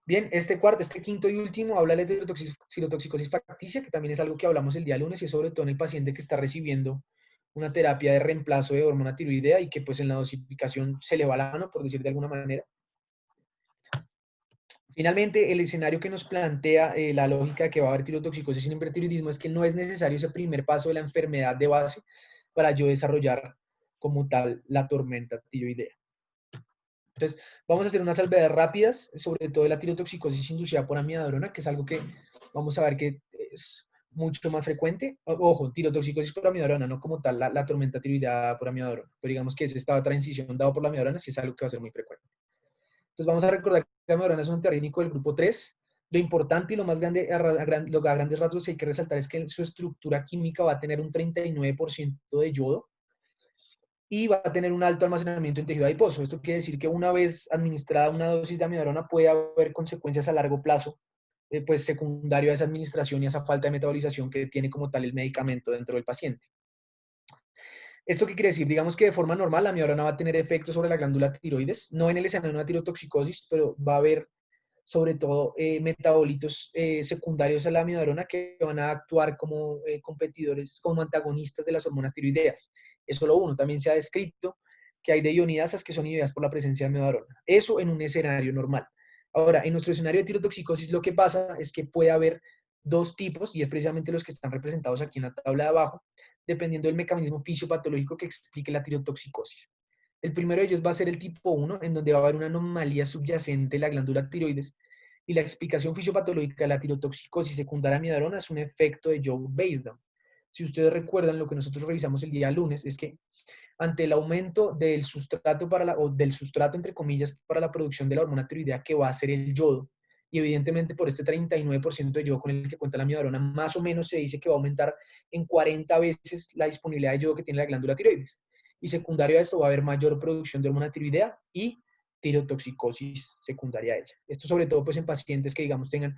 Bien, este quinto y último, habla de la tirotoxicosis facticia, que también es algo que hablamos el día lunes, y es sobre todo en el paciente que está recibiendo una terapia de reemplazo de hormona tiroidea y que pues en la dosificación se le va la mano, por decir de alguna manera. Finalmente, el escenario que nos plantea la lógica de que va a haber tirotoxicosis sin hipertiroidismo es que no es necesario ese primer paso de la enfermedad de base para yo desarrollar como tal la tormenta tiroidea. Entonces, vamos a hacer unas salvedades rápidas, sobre todo de la tirotoxicosis inducida por amiodarona, que es algo que vamos a ver que es mucho más frecuente. Ojo, tirotoxicosis por amiodarona, no como tal la tormenta tiroidea por amiodarona, pero digamos que ese estado de transición dado por la amiodarona sí es algo que va a ser muy frecuente. Entonces, vamos a recordar que la amiodarona es un antiarrítmico del grupo 3. Lo importante y lo más grande, lo que a grandes rasgos hay que resaltar es que su estructura química va a tener un 39% de yodo, y va a tener un alto almacenamiento en tejido adiposo. Esto quiere decir que una vez administrada una dosis de amiodarona puede haber consecuencias a largo plazo, pues secundario a esa administración y a esa falta de metabolización que tiene como tal el medicamento dentro del paciente. ¿Esto qué quiere decir? Digamos que de forma normal la amiodarona va a tener efectos sobre la glándula tiroides, no en el escenario de una tirotoxicosis, pero va a haber sobre todo metabolitos secundarios a la amiodarona que van a actuar como competidores, como antagonistas de las hormonas tiroideas. Es solo uno. También se ha descrito que hay deionidasas que son inhibidas por la presencia de amiodarona. Eso en un escenario normal. Ahora, en nuestro escenario de tirotoxicosis lo que pasa es que puede haber dos tipos, y es precisamente los que están representados aquí en la tabla de abajo, dependiendo del mecanismo fisiopatológico que explique la tirotoxicosis. El primero de ellos va a ser el tipo 1, en donde va a haber una anomalía subyacente en la glándula tiroides, y la explicación fisiopatológica de la tirotoxicosis secundaria a amiodarona es un efecto de Joe Basedow. Si ustedes recuerdan, lo que nosotros revisamos el día lunes es que ante el aumento del sustrato, o del sustrato, entre comillas, para la producción de la hormona tiroidea, que va a ser el yodo, y evidentemente por este 39% de yodo con el que cuenta la amiodarona, más o menos se dice que va a aumentar en 40 veces la disponibilidad de yodo que tiene la glándula tiroides. Y secundario a esto va a haber mayor producción de hormona tiroidea y tirotoxicosis secundaria a ella. Esto sobre todo pues en pacientes que digamos tengan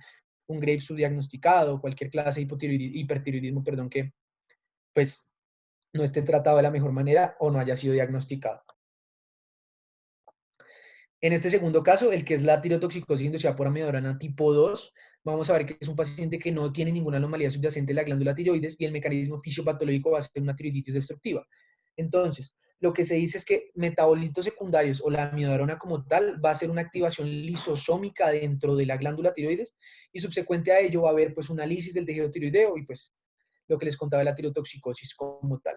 un Graves subdiagnosticado, cualquier clase de hipertiroidismo, perdón, que pues no esté tratado de la mejor manera o no haya sido diagnosticado. En este segundo caso, el que es la tirotoxicosis inducida por amiodarona tipo 2, vamos a ver que es un paciente que no tiene ninguna anomalía subyacente de la glándula tiroides y el mecanismo fisiopatológico va a ser una tiroiditis destructiva. Entonces, lo que se dice es que metabolitos secundarios o la amiodarona como tal va a ser una activación lisosómica dentro de la glándula tiroides y subsecuente a ello va a haber pues una lisis del tejido tiroideo y pues lo que les contaba de la tirotoxicosis como tal.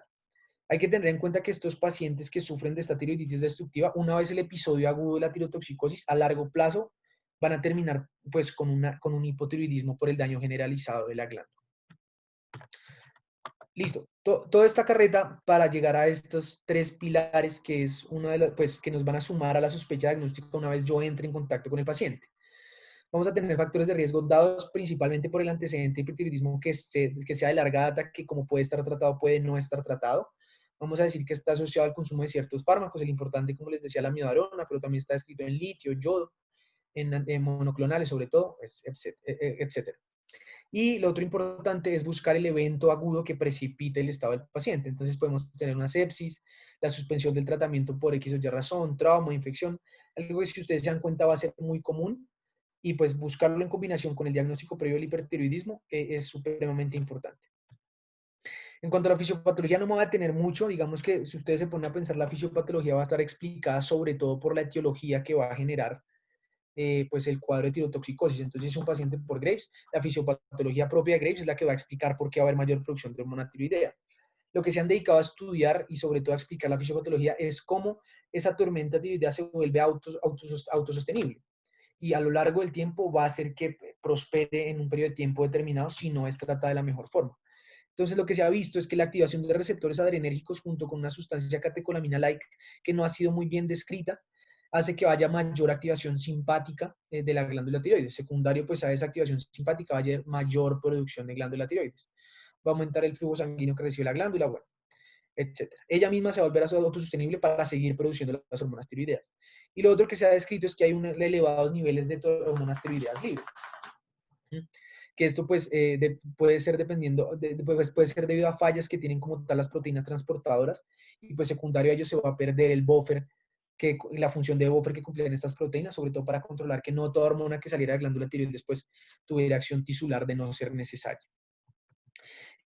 Hay que tener en cuenta que estos pacientes que sufren de esta tiroiditis destructiva, una vez el episodio agudo de la tirotoxicosis, a largo plazo van a terminar pues con un hipotiroidismo por el daño generalizado de la glándula. Listo. Toda esta carreta para llegar a estos tres pilares que es uno de los, pues, que nos van a sumar a la sospecha diagnóstica una vez yo entre en contacto con el paciente. Vamos a tener factores de riesgo dados principalmente por el antecedente de hipertiroidismo que sea de larga data, que como puede estar tratado, puede no estar tratado. Vamos a decir que está asociado al consumo de ciertos fármacos, el importante, como les decía, la amiodarona, pero también está escrito en litio, yodo, en monoclonales sobre todo, etcétera. Y lo otro importante es buscar el evento agudo que precipite el estado del paciente. Entonces podemos tener una sepsis, la suspensión del tratamiento por X o Y razón, trauma, infección, algo que si ustedes se dan cuenta va a ser muy común y pues buscarlo en combinación con el diagnóstico previo del hipertiroidismo es supremamente importante. En cuanto a la fisiopatología no me voy a detener mucho, digamos que si ustedes se ponen a pensar la fisiopatología va a estar explicada sobre todo por la etiología que va a generar pues el cuadro de tirotoxicosis. Entonces, si es un paciente por Graves, la fisiopatología propia de Graves es la que va a explicar por qué va a haber mayor producción de hormona tiroidea. Lo que se han dedicado a estudiar y sobre todo a explicar la fisiopatología es cómo esa tormenta tiroidea se vuelve autosostenible y a lo largo del tiempo va a hacer que prospere en un periodo de tiempo determinado si no es tratada de la mejor forma. Entonces, lo que se ha visto es que la activación de receptores adrenérgicos junto con una sustancia catecolamina-like que no ha sido muy bien descrita, hace que haya mayor activación simpática de la glándula tiroides. Secundario, pues a esa activación simpática va a haber mayor producción de glándula tiroides. Va a aumentar el flujo sanguíneo que recibe la glándula, bueno, etc. Ella misma se va a volver autosostenible para seguir produciendo las hormonas tiroideas. Y lo otro que se ha descrito es que hay elevados niveles de hormonas tiroideas libres. Que esto pues puede ser dependiendo, pues, puede ser debido a fallas que tienen como tal las proteínas transportadoras y pues secundario a ello se va a perder el buffer, la función de buffer que cumplen estas proteínas, sobre todo para controlar que no toda hormona que saliera de la glándula tiroides después tuviera acción tisular de no ser necesaria.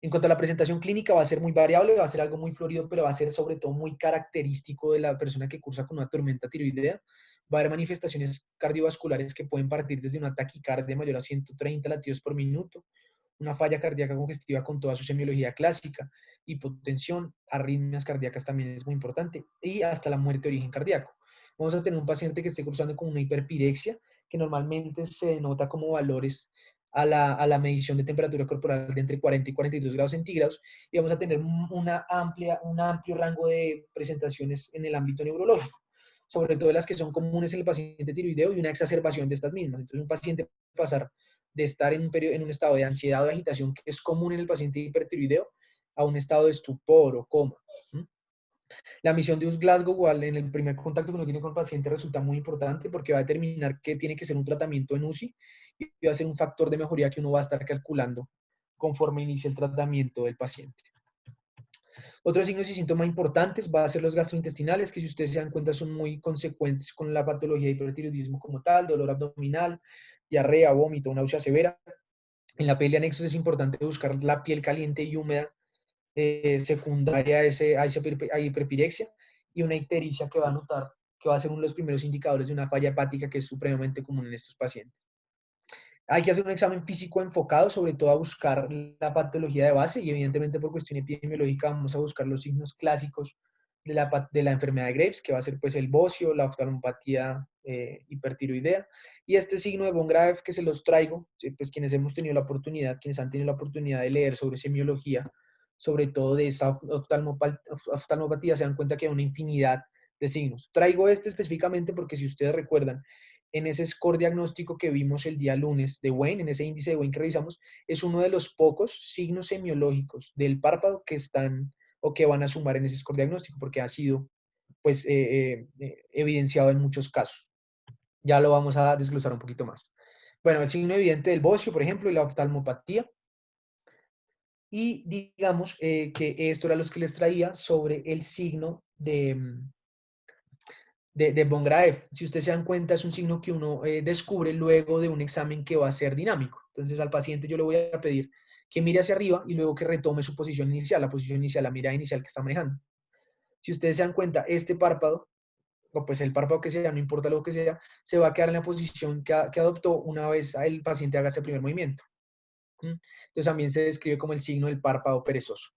En cuanto a la presentación clínica, va a ser muy variable, va a ser algo muy florido, pero va a ser sobre todo muy característico de la persona que cursa con una tormenta tiroidea. Va a haber manifestaciones cardiovasculares que pueden partir desde una taquicardia mayor a 130 latidos por minuto, una falla cardíaca congestiva con toda su semiología clásica, hipotensión, arritmias cardíacas también es muy importante, y hasta la muerte de origen cardíaco. Vamos a tener un paciente que esté cursando con una hiperpirexia, que normalmente se denota como valores a la medición de temperatura corporal de entre 40 y 42 grados centígrados, y vamos a tener un amplio rango de presentaciones en el ámbito neurológico, sobre todo las que son comunes en el paciente tiroideo y una exacerbación de estas mismas. Entonces, un paciente pasar de estar en un estado de ansiedad o de agitación que es común en el paciente hipertiroideo a un estado de estupor o coma. La misión de Glasgow igual en el primer contacto que uno tiene con el paciente resulta muy importante porque va a determinar qué tiene que ser un tratamiento en UCI y va a ser un factor de mejoría que uno va a estar calculando conforme inicie el tratamiento del paciente. Otros signos y síntomas importantes va a ser los gastrointestinales, que si ustedes se dan cuenta son muy consecuentes con la patología de hipertiroidismo como tal, dolor abdominal, diarrea, vómito, náusea severa. En la piel de anexos es importante buscar la piel caliente y húmeda secundaria a hiperpirexia y una ictericia que va a notar que va a ser uno de los primeros indicadores de una falla hepática que es supremamente común en estos pacientes. Hay que hacer un examen físico enfocado sobre todo a buscar la patología de base y evidentemente por cuestión epidemiológica vamos a buscar los signos clásicos de la enfermedad de Graves, que va a ser pues el bocio, la oftalmopatía hipertiroidea y este signo de von Graef que se los traigo, pues quienes hemos tenido la oportunidad, quienes han tenido la oportunidad de leer sobre semiología, sobre todo de esa oftalmopatía, se dan cuenta que hay una infinidad de signos. Traigo este específicamente porque si ustedes recuerdan, en ese score diagnóstico que vimos el día lunes de Wayne, en ese índice de Wayne que revisamos, es uno de los pocos signos semiológicos del párpado que están o que van a sumar en ese score diagnóstico, porque ha sido pues, evidenciado en muchos casos. Ya lo vamos a desglosar un poquito más. Bueno, el signo evidente del bocio, por ejemplo, y la oftalmopatía. Y digamos que esto era los que les traía sobre el signo de von Graeff. Si ustedes se dan cuenta, es un signo que uno descubre luego de un examen que va a ser dinámico. Entonces al paciente yo le voy a pedir que mire hacia arriba y luego que retome su posición inicial, la posición inicial, la mirada inicial que está manejando. Si ustedes se dan cuenta, este párpado, o pues el párpado que sea, no importa lo que sea, se va a quedar en la posición que adoptó una vez el paciente haga ese primer movimiento. Entonces también se describe como el signo del párpado perezoso.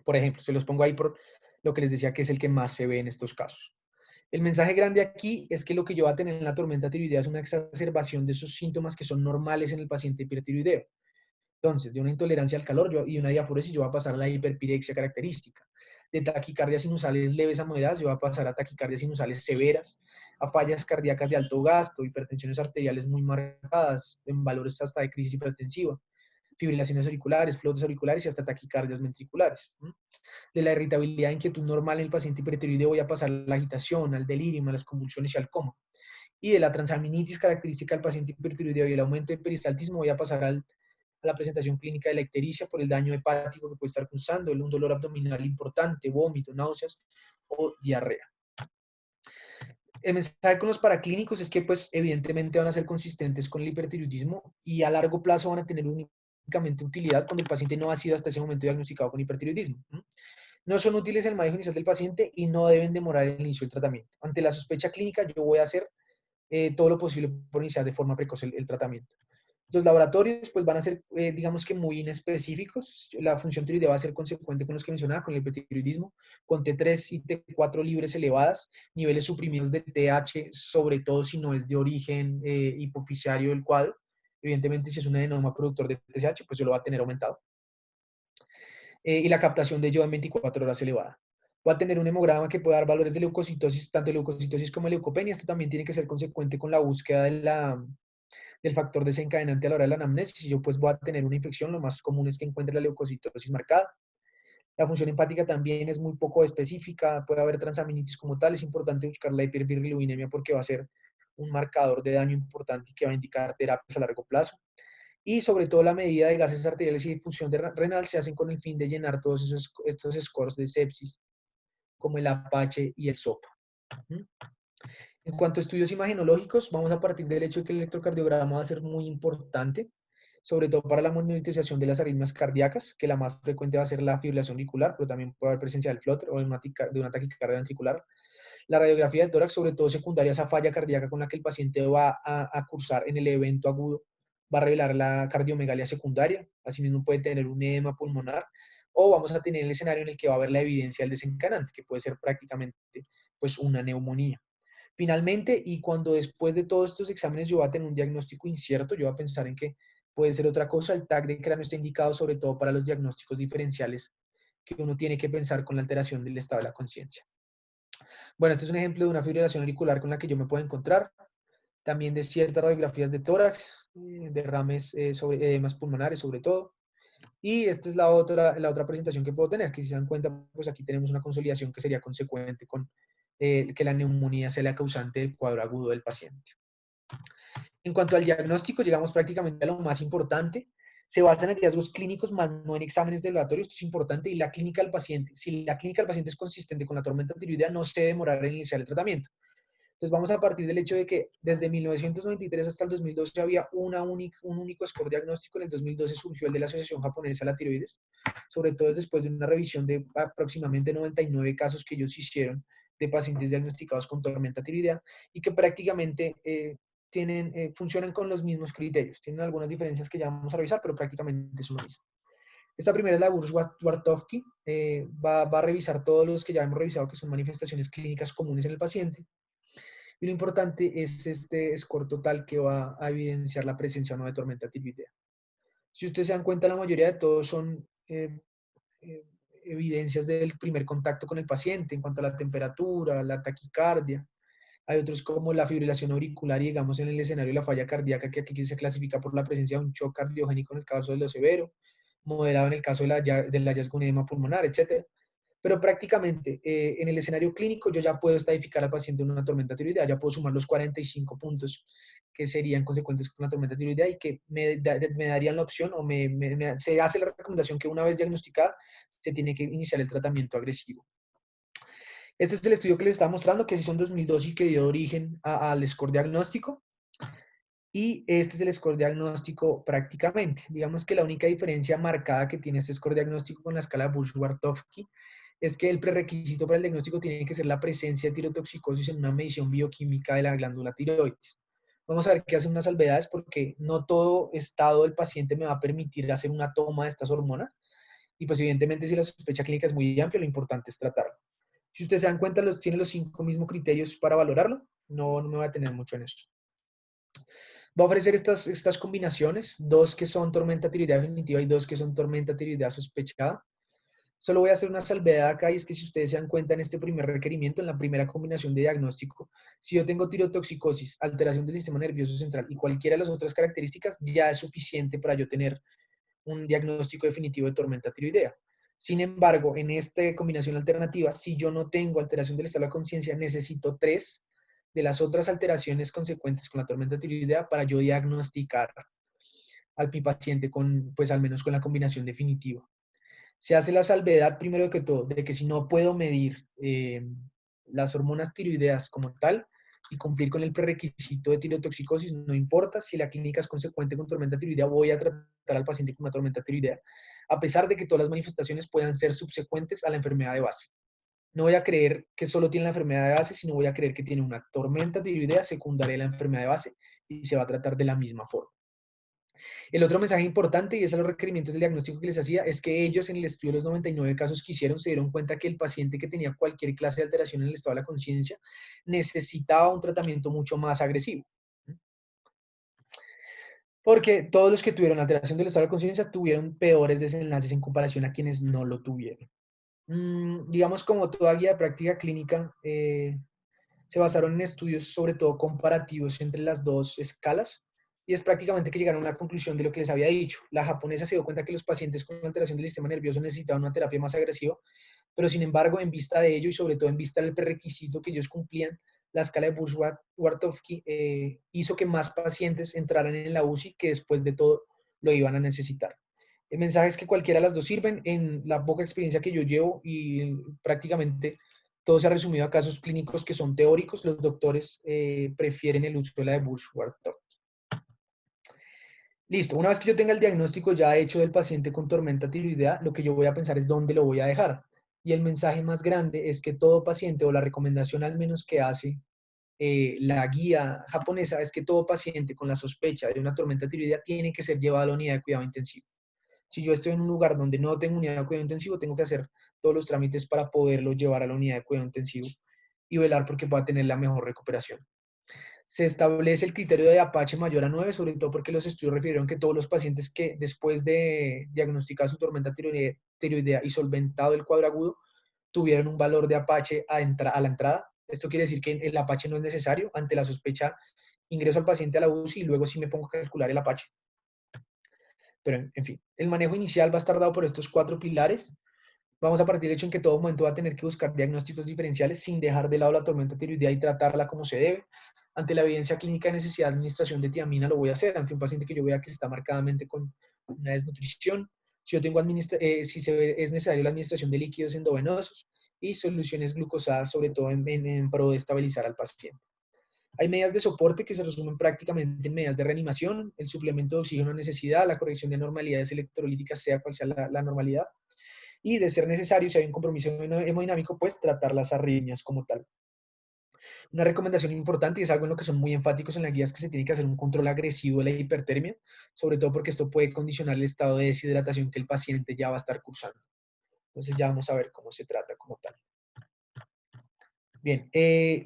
Por ejemplo, se los pongo ahí por lo que les decía que es el que más se ve en estos casos. El mensaje grande aquí es que lo que yo voy a tener en la tormenta tiroidea es una exacerbación de esos síntomas que son normales en el paciente hipertiroideo. Entonces, de una intolerancia al calor y una diaforesis, yo voy a pasar a la hiperpirexia característica. De taquicardias sinusales leves a moderadas, yo voy a pasar a taquicardias sinusales severas, a fallas cardíacas de alto gasto, hipertensiones arteriales muy marcadas, en valores hasta de crisis hipertensiva, fibrilaciones auriculares, flotes auriculares y hasta taquicardias ventriculares. De la irritabilidad e inquietud normal en el paciente hipertiroideo voy a pasar a la agitación, al delirio, a las convulsiones y al coma. Y de la transaminitis característica del paciente hipertiroideo y el aumento del peristaltismo voy a pasar a la presentación clínica de la ictericia por el daño hepático que puede estar causando, un dolor abdominal importante, vómito, náuseas o diarrea. El mensaje con los paraclínicos es que pues evidentemente van a ser consistentes con el hipertiroidismo y a largo plazo van a tener únicamente utilidad cuando el paciente no ha sido hasta ese momento diagnosticado con hipertiroidismo. No son útiles en el manejo inicial del paciente y no deben demorar el inicio del tratamiento. Ante la sospecha clínica, yo voy a hacer todo lo posible por iniciar de forma precoz el tratamiento. Los laboratorios pues van a ser, digamos que muy inespecíficos. La función tiroidea va a ser consecuente con los que mencionaba, con el hipertiroidismo, con T3 y T4 libres elevadas, niveles suprimidos de TH, sobre todo si no es de origen hipofisiario del cuadro. Evidentemente, si es un adenoma productor de TSH, pues yo lo va a tener aumentado. Y la captación de yodo en 24 horas elevada. Va a tener un hemograma que puede dar valores de leucocitosis, tanto leucocitosis como leucopenia. Esto también tiene que ser consecuente con la búsqueda del factor desencadenante a la hora de la anamnesis. Si yo pues voy a tener una infección, lo más común es que encuentre la leucocitosis marcada. La función hepática también es muy poco específica, puede haber transaminitis como tal, es importante buscar la hiperbilirubinemia porque va a ser un marcador de daño importante y que va a indicar terapias a largo plazo. Y sobre todo la medida de gases arteriales y difusión renal se hacen con el fin de llenar todos estos scores de sepsis, como el Apache y el SOPA. En cuanto a estudios imagenológicos, vamos a partir del hecho de que el electrocardiograma va a ser muy importante, sobre todo para la monitorización de las arritmias cardíacas, que la más frecuente va a ser la fibrilación auricular, pero también puede haber presencia del flutter o de una taquicardia ventricular. La radiografía del tórax, sobre todo secundaria a esa falla cardíaca con la que el paciente va a cursar en el evento agudo, va a revelar la cardiomegalia secundaria, asimismo puede tener un edema pulmonar, o vamos a tener el escenario en el que va a haber la evidencia del desencadenante, que puede ser prácticamente pues, una neumonía. Finalmente, y cuando después de todos estos exámenes yo voy a tener un diagnóstico incierto, yo voy a pensar en que puede ser otra cosa, el TAC de cráneo está indicado sobre todo para los diagnósticos diferenciales que uno tiene que pensar con la alteración del estado de la conciencia. Bueno, este es un ejemplo de una fibrilación auricular con la que yo me puedo encontrar, también de ciertas radiografías de tórax, derrames sobre edemas pulmonares sobre todo, y esta es la otra presentación que puedo tener, que si se dan cuenta, pues aquí tenemos una consolidación que sería consecuente con que la neumonía sea la causante del cuadro agudo del paciente. En cuanto al diagnóstico, llegamos prácticamente a lo más importante. Se basa en hallazgos clínicos, más no en exámenes de laboratorio. Esto es importante. Y la clínica del paciente, si la clínica del paciente es consistente con la tormenta tiroidea, no se demorar en iniciar el tratamiento. Entonces vamos a partir del hecho de que desde 1993 hasta el 2012 había un único score diagnóstico. En el 2012 surgió el de la Asociación Japonesa de la Tiroides, sobre todo después de una revisión de aproximadamente 99 casos que ellos hicieron de pacientes diagnosticados con tormenta tiroidea y que prácticamente funcionan con los mismos criterios. Tienen algunas diferencias que ya vamos a revisar, pero prácticamente son lo mismo. Esta primera es la Bursche-Wartowski. Va a revisar todos los que ya hemos revisado, que son manifestaciones clínicas comunes en el paciente. Y lo importante es este score total que va a evidenciar la presencia o no de tormenta tiroidea. Si ustedes se dan cuenta, la mayoría de todos son eh, evidencias del primer contacto con el paciente en cuanto a la temperatura, la taquicardia. Hay otros como la fibrilación auricular y digamos en el escenario de la falla cardíaca que aquí se clasifica por la presencia de un shock cardiogénico en el caso de lo severo, moderado en el caso del hallazgo de un edema pulmonar, etc. pero prácticamente en el escenario clínico yo ya puedo estadificar al paciente en una tormenta tiroidea, ya puedo sumar los 45 puntos que serían consecuentes con la tormenta tiroidea y que me darían la opción o se hace la recomendación que una vez diagnosticada se tiene que iniciar el tratamiento agresivo. Este es el estudio que les estaba mostrando, que hizo en 2002 y que dio origen al score diagnóstico. Y este es el score diagnóstico prácticamente. Digamos que la única diferencia marcada que tiene este score diagnóstico con la escala Bush-Bartovsky es que el prerequisito para el diagnóstico tiene que ser la presencia de tirotoxicosis en una medición bioquímica de la glándula tiroides. Vamos a ver qué hacen unas salvedades porque no todo estado del paciente me va a permitir hacer una toma de estas hormonas. Y pues evidentemente si la sospecha clínica es muy amplia, lo importante es tratarlo. Si ustedes se dan cuenta, tiene los 5 mismos criterios para valorarlo. No me voy a tener mucho en eso. Va a ofrecer estas combinaciones, dos que son tormenta tiroidea definitiva y dos que son tormenta tiroidea sospechada. Solo voy a hacer una salvedad acá y es que si ustedes se dan cuenta en este primer requerimiento, en la primera combinación de diagnóstico, si yo tengo tirotoxicosis, alteración del sistema nervioso central y cualquiera de las otras características, ya es suficiente para yo tener un diagnóstico definitivo de tormenta tiroidea. Sin embargo, en esta combinación alternativa, si yo no tengo alteración del estado de la conciencia, necesito 3 de las otras alteraciones consecuentes con la tormenta tiroidea para yo diagnosticar al mi paciente con, pues al menos con la combinación definitiva. Se hace la salvedad, primero que todo, de que si no puedo medir las hormonas tiroideas como tal y cumplir con el prerequisito de tirotoxicosis, no importa si la clínica es consecuente con tormenta tiroidea, voy a tratar al paciente con una tormenta tiroidea, a pesar de que todas las manifestaciones puedan ser subsecuentes a la enfermedad de base. No voy a creer que solo tiene la enfermedad de base, sino voy a creer que tiene una tormenta tiroidea secundaria a la enfermedad de base y se va a tratar de la misma forma. El otro mensaje importante, y es a los requerimientos del diagnóstico que les hacía, es que ellos en el estudio de los 99 casos que hicieron se dieron cuenta que el paciente que tenía cualquier clase de alteración en el estado de la conciencia necesitaba un tratamiento mucho más agresivo. Porque todos los que tuvieron alteración del estado de la conciencia tuvieron peores desenlaces en comparación a quienes no lo tuvieron. Digamos, como toda guía de práctica clínica, se basaron en estudios sobre todo comparativos entre las dos escalas y es prácticamente que llegaron a la conclusión de lo que les había dicho. La japonesa se dio cuenta que los pacientes con alteración del sistema nervioso necesitaban una terapia más agresiva, pero sin embargo, en vista de ello y sobre todo en vista del prerequisito que ellos cumplían, la escala de Bush-Bartovsky hizo que más pacientes entraran en la UCI que después de todo lo iban a necesitar. El mensaje es que cualquiera de las dos sirven. En la poca experiencia que yo llevo y prácticamente todo se ha resumido a casos clínicos que son teóricos, los doctores prefieren el uso de la de Bush-Bartovsky. Listo, una vez que yo tenga el diagnóstico ya hecho del paciente con tormenta tiroidea, lo que yo voy a pensar es dónde lo voy a dejar. Y el mensaje más grande es que todo paciente, o la recomendación al menos que hace la guía japonesa, es que todo paciente con la sospecha de una tormenta tiroidea tiene que ser llevado a la unidad de cuidado intensivo. Si yo estoy en un lugar donde no tengo unidad de cuidado intensivo, tengo que hacer todos los trámites para poderlo llevar a la unidad de cuidado intensivo y velar porque pueda tener la mejor recuperación. Se establece el criterio de Apache mayor a 9, sobre todo porque los estudios refirieron que todos los pacientes que después de diagnosticar su tormenta tiroidea y solventado el cuadro agudo, tuvieron un valor de Apache a la entrada. Esto quiere decir que el Apache no es necesario. Ante la sospecha, ingreso al paciente a la UCI y luego sí me pongo a calcular el Apache. Pero, en fin, el manejo inicial va a estar dado por estos 4 pilares. Vamos a partir del hecho en que todo momento va a tener que buscar diagnósticos diferenciales sin dejar de lado la tormenta tiroidea y tratarla como se debe. Ante la evidencia clínica de necesidad de administración de tiamina lo voy a hacer. Ante un paciente que yo vea que está marcadamente con una desnutrición, si yo tengo es necesario la administración de líquidos endovenosos y soluciones glucosadas, sobre todo en pro de estabilizar al paciente. Hay medidas de soporte que se resumen prácticamente en medidas de reanimación, el suplemento de oxígeno a necesidad, la corrección de anormalidades electrolíticas, sea cual sea la normalidad, y de ser necesario, si hay un compromiso hemodinámico, pues tratar las arritmias como tal. Una recomendación importante, y es algo en lo que son muy enfáticos en la guía, es que se tiene que hacer un control agresivo de la hipertermia, sobre todo porque esto puede condicionar el estado de deshidratación que el paciente ya va a estar cursando. Entonces ya vamos a ver cómo se trata como tal. Bien,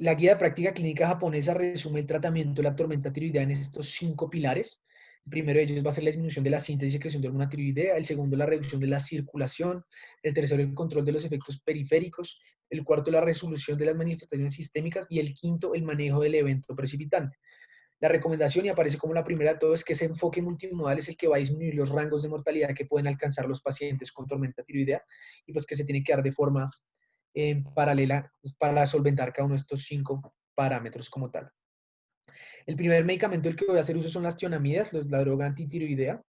la guía de práctica clínica japonesa resume el tratamiento de la tormenta tiroidea en estos 5 pilares. El primero de ellos va a ser la disminución de la síntesis y secreción de hormona tiroidea, el segundo la reducción de la circulación, el tercero el control de los efectos periféricos, el cuarto la resolución de las manifestaciones sistémicas y el quinto el manejo del evento precipitante. La recomendación, y aparece como la primera de todo, es que ese enfoque multimodal es el que va a disminuir los rangos de mortalidad que pueden alcanzar los pacientes con tormenta tiroidea y pues que se tiene que dar de forma paralela para solventar cada uno de estos 5 parámetros como tal. El primer medicamento del que voy a hacer uso son las tionamidas, la droga antitiroidea.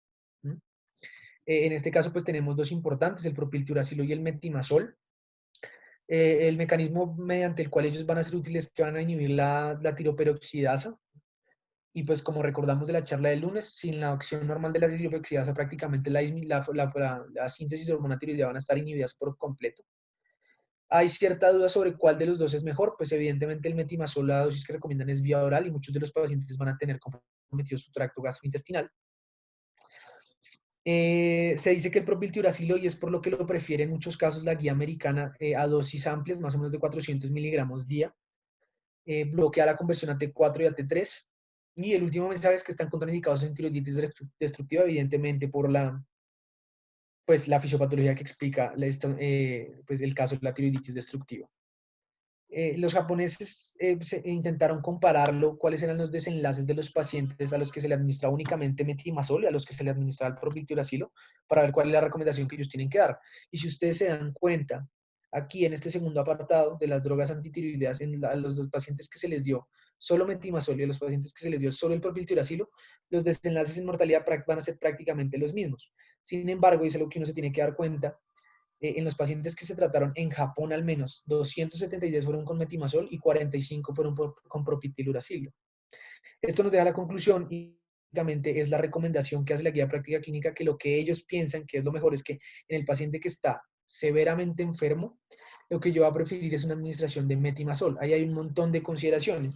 En este caso, pues tenemos dos importantes, el propiltiuracilo y el metimazol. El mecanismo mediante el cual ellos van a ser útiles es que van a inhibir la tiroperoxidasa. Y pues como recordamos de la charla del lunes, sin la acción normal de la tiroperoxidasa, prácticamente la síntesis de hormona tiroidea van a estar inhibidas por completo. Hay cierta duda sobre cuál de los dos es mejor, pues evidentemente el metimazol, la dosis que recomiendan es vía oral y muchos de los pacientes van a tener comprometido su tracto gastrointestinal. Se dice que el propiltiuracilo, y es por lo que lo prefiere en muchos casos la guía americana, a dosis amplias, más o menos de 400 miligramos día, bloquea la conversión a T4 y a T3. Y el último mensaje es que están contraindicados en tiroiditis destructiva, evidentemente por pues, la fisiopatología que explica pues, el caso de la tiroiditis destructiva. Los japoneses intentaron compararlo, cuáles eran los desenlaces de los pacientes a los que se le administraba únicamente metimazol y a los que se le administraba el propiltiuracilo, para ver cuál es la recomendación que ellos tienen que dar. Y si ustedes se dan cuenta, aquí en este segundo apartado de las drogas antitiroideas, a los dos pacientes que se les dio solo metimazol y a los pacientes que se les dio solo el propiltiuracilo, los desenlaces en mortalidad van a ser prácticamente los mismos. Sin embargo, y es algo que uno se tiene que dar cuenta, en los pacientes que se trataron en Japón al menos, 273 fueron con metimazol y 45 fueron con propiltiuracilo. Esto nos deja la conclusión y básicamente es la recomendación que hace la guía práctica clínica, que lo que ellos piensan que es lo mejor es que en el paciente que está severamente enfermo, lo que yo voy a preferir es una administración de metimazol. Ahí hay un montón de consideraciones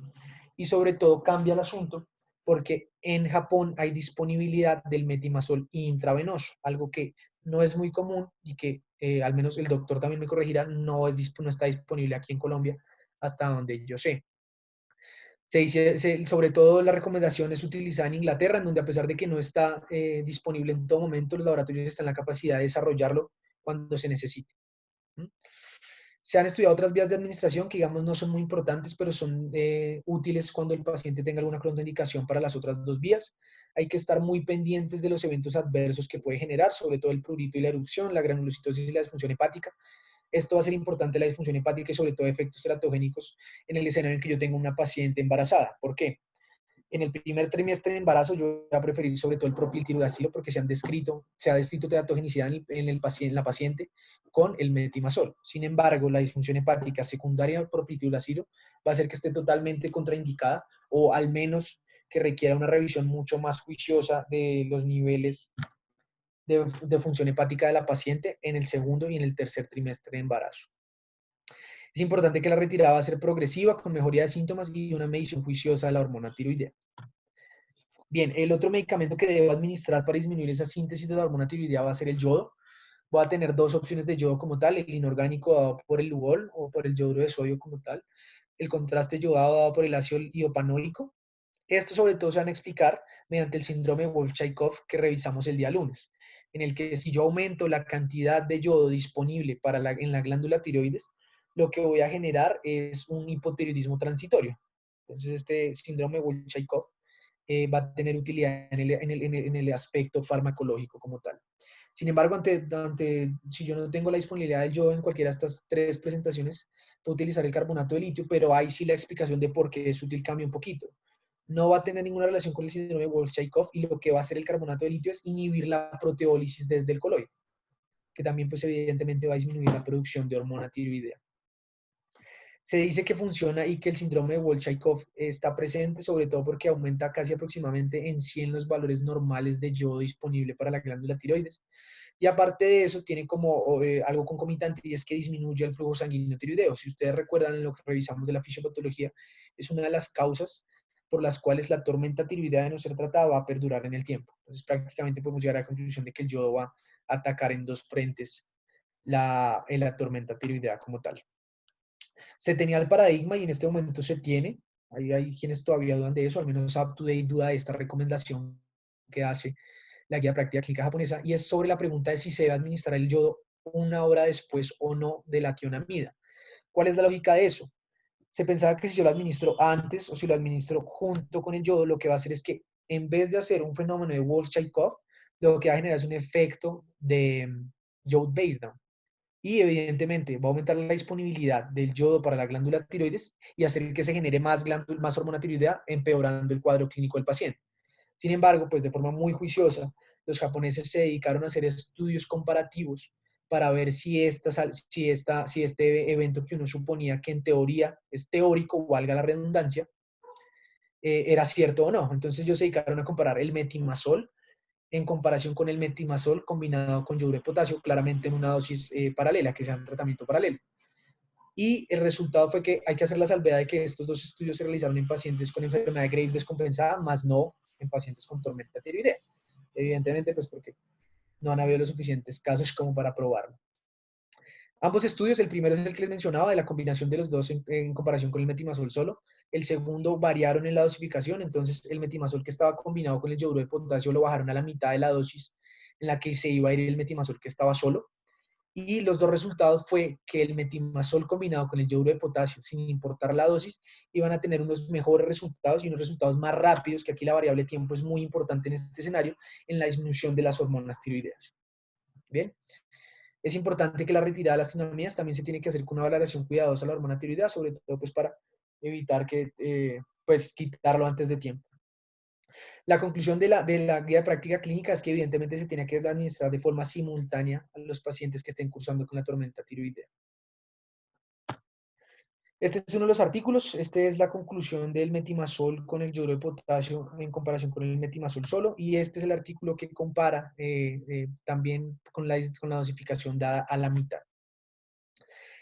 y sobre todo cambia el asunto porque en Japón hay disponibilidad del metimazol intravenoso, algo que no es muy común y que al menos el doctor también me corregirá, no está disponible aquí en Colombia hasta donde yo sé. Sobre todo la recomendación es utilizada en Inglaterra, en donde a pesar de que no está disponible en todo momento, los laboratorios están en la capacidad de desarrollarlo cuando se necesite. Se han estudiado otras vías de administración que, digamos, no son muy importantes, pero son útiles cuando el paciente tenga alguna contraindicación para las otras dos vías. Hay que estar muy pendientes de los eventos adversos que puede generar, sobre todo el prurito y la erupción, la granulocitosis y la disfunción hepática. Esto va a ser importante, la disfunción hepática y sobre todo efectos teratogénicos en el escenario en que yo tengo una paciente embarazada. ¿Por qué? En el primer trimestre de embarazo yo voy a preferir sobre todo el propiltiuracilo porque se ha descrito teratogenicidad en la paciente con el metimazol. Sin embargo, la disfunción hepática secundaria al propiltiuracilo va a hacer que esté totalmente contraindicada o al menos que requiera una revisión mucho más juiciosa de los niveles de función hepática de la paciente en el segundo y en el tercer trimestre de embarazo. Es importante que la retirada va a ser progresiva, con mejoría de síntomas y una medición juiciosa de la hormona tiroidea. Bien, el otro medicamento que debo administrar para disminuir esa síntesis de la hormona tiroidea va a ser el yodo. Voy a tener dos opciones de yodo como tal, el inorgánico dado por el Lugol o por el yoduro de sodio como tal, el contraste yodado dado por el ácido iopanoico. Esto sobre todo se van a explicar mediante el síndrome Wolff-Chaikoff que revisamos el día lunes, en el que si yo aumento la cantidad de yodo disponible en la glándula tiroides, lo que voy a generar es un hipotiroidismo transitorio. Entonces este síndrome Wolff-Chaikoff va a tener utilidad en el aspecto farmacológico como tal. Sin embargo, si yo no tengo la disponibilidad del yodo en cualquiera de estas tres presentaciones, puedo utilizar el carbonato de litio, pero ahí sí la explicación de por qué es útil cambia un poquito. No va a tener ninguna relación con el síndrome de Wolff-Chaikoff y lo que va a hacer el carbonato de litio es inhibir la proteólisis desde el coloide, que también pues evidentemente va a disminuir la producción de hormona tiroidea. Se dice que funciona y que el síndrome de Wolff-Chaikoff está presente, sobre todo porque aumenta casi aproximadamente en 100 los valores normales de yodo disponible para la glándula tiroides. Y aparte de eso, tiene como algo concomitante y es que disminuye el flujo sanguíneo tiroideo. Si ustedes recuerdan en lo que revisamos de la fisiopatología, es una de las causas por las cuales la tormenta tiroidea de no ser tratada va a perdurar en el tiempo. Entonces, prácticamente podemos llegar a la conclusión de que el yodo va a atacar en dos frentes la tormenta tiroidea como tal. Se tenía el paradigma y en este momento se tiene. Hay quienes todavía dudan de eso, al menos UpToDate duda de esta recomendación que hace la guía práctica clínica japonesa, y es sobre la pregunta de si se debe administrar el yodo una hora después o no de la tionamida. ¿Cuál es la lógica de eso? se pensaba que si yo lo administro antes o si lo administro junto con el yodo, lo que va a hacer es que en vez de hacer un fenómeno de Wolff-Chaikoff, lo que va a generar es un efecto de yodo base down. Y evidentemente va a aumentar la disponibilidad del yodo para la glándula tiroides y hacer que se genere más hormona tiroidea, empeorando el cuadro clínico del paciente. Sin embargo, pues de forma muy juiciosa, los japoneses se dedicaron a hacer estudios comparativos para ver si este evento que uno suponía que en teoría es teórico, valga la redundancia, era cierto o no. Entonces ellos se dedicaron a comparar el metimazol en comparación con el metimazol combinado con yodo de potasio, claramente en una dosis paralela, que sea un tratamiento paralelo. Y el resultado fue que hay que hacer la salvedad de que estos dos estudios se realizaron en pacientes con enfermedad de Graves descompensada, más no en pacientes con tormenta tiroidea. Evidentemente, pues porque no han habido los suficientes casos como para probarlo. Ambos estudios, el primero es el que les mencionaba, de la combinación de los dos en comparación con el metimazol solo. El segundo variaron en la dosificación, entonces el metimazol que estaba combinado con el yoduro de potasio lo bajaron a la mitad de la dosis en la que se iba a ir el metimazol que estaba solo. Y los dos resultados fue que el metimazol combinado con el yoduro de potasio, sin importar la dosis, iban a tener unos mejores resultados y unos resultados más rápidos, que aquí la variable tiempo es muy importante en este escenario, en la disminución de las hormonas tiroideas. Bien. Es importante que la retirada de las tiroideas también se tiene que hacer con una valoración cuidadosa de la hormona tiroidea, sobre todo pues para evitar que, pues, quitarlo antes de tiempo. La conclusión de la guía de práctica clínica es que evidentemente se tiene que administrar de forma simultánea a los pacientes que estén cursando con la tormenta tiroidea. Este es uno de los artículos, este es la conclusión del metimazol con el yoduro de potasio en comparación con el metimazol solo, y este es el artículo que compara también con la dosificación dada a la mitad.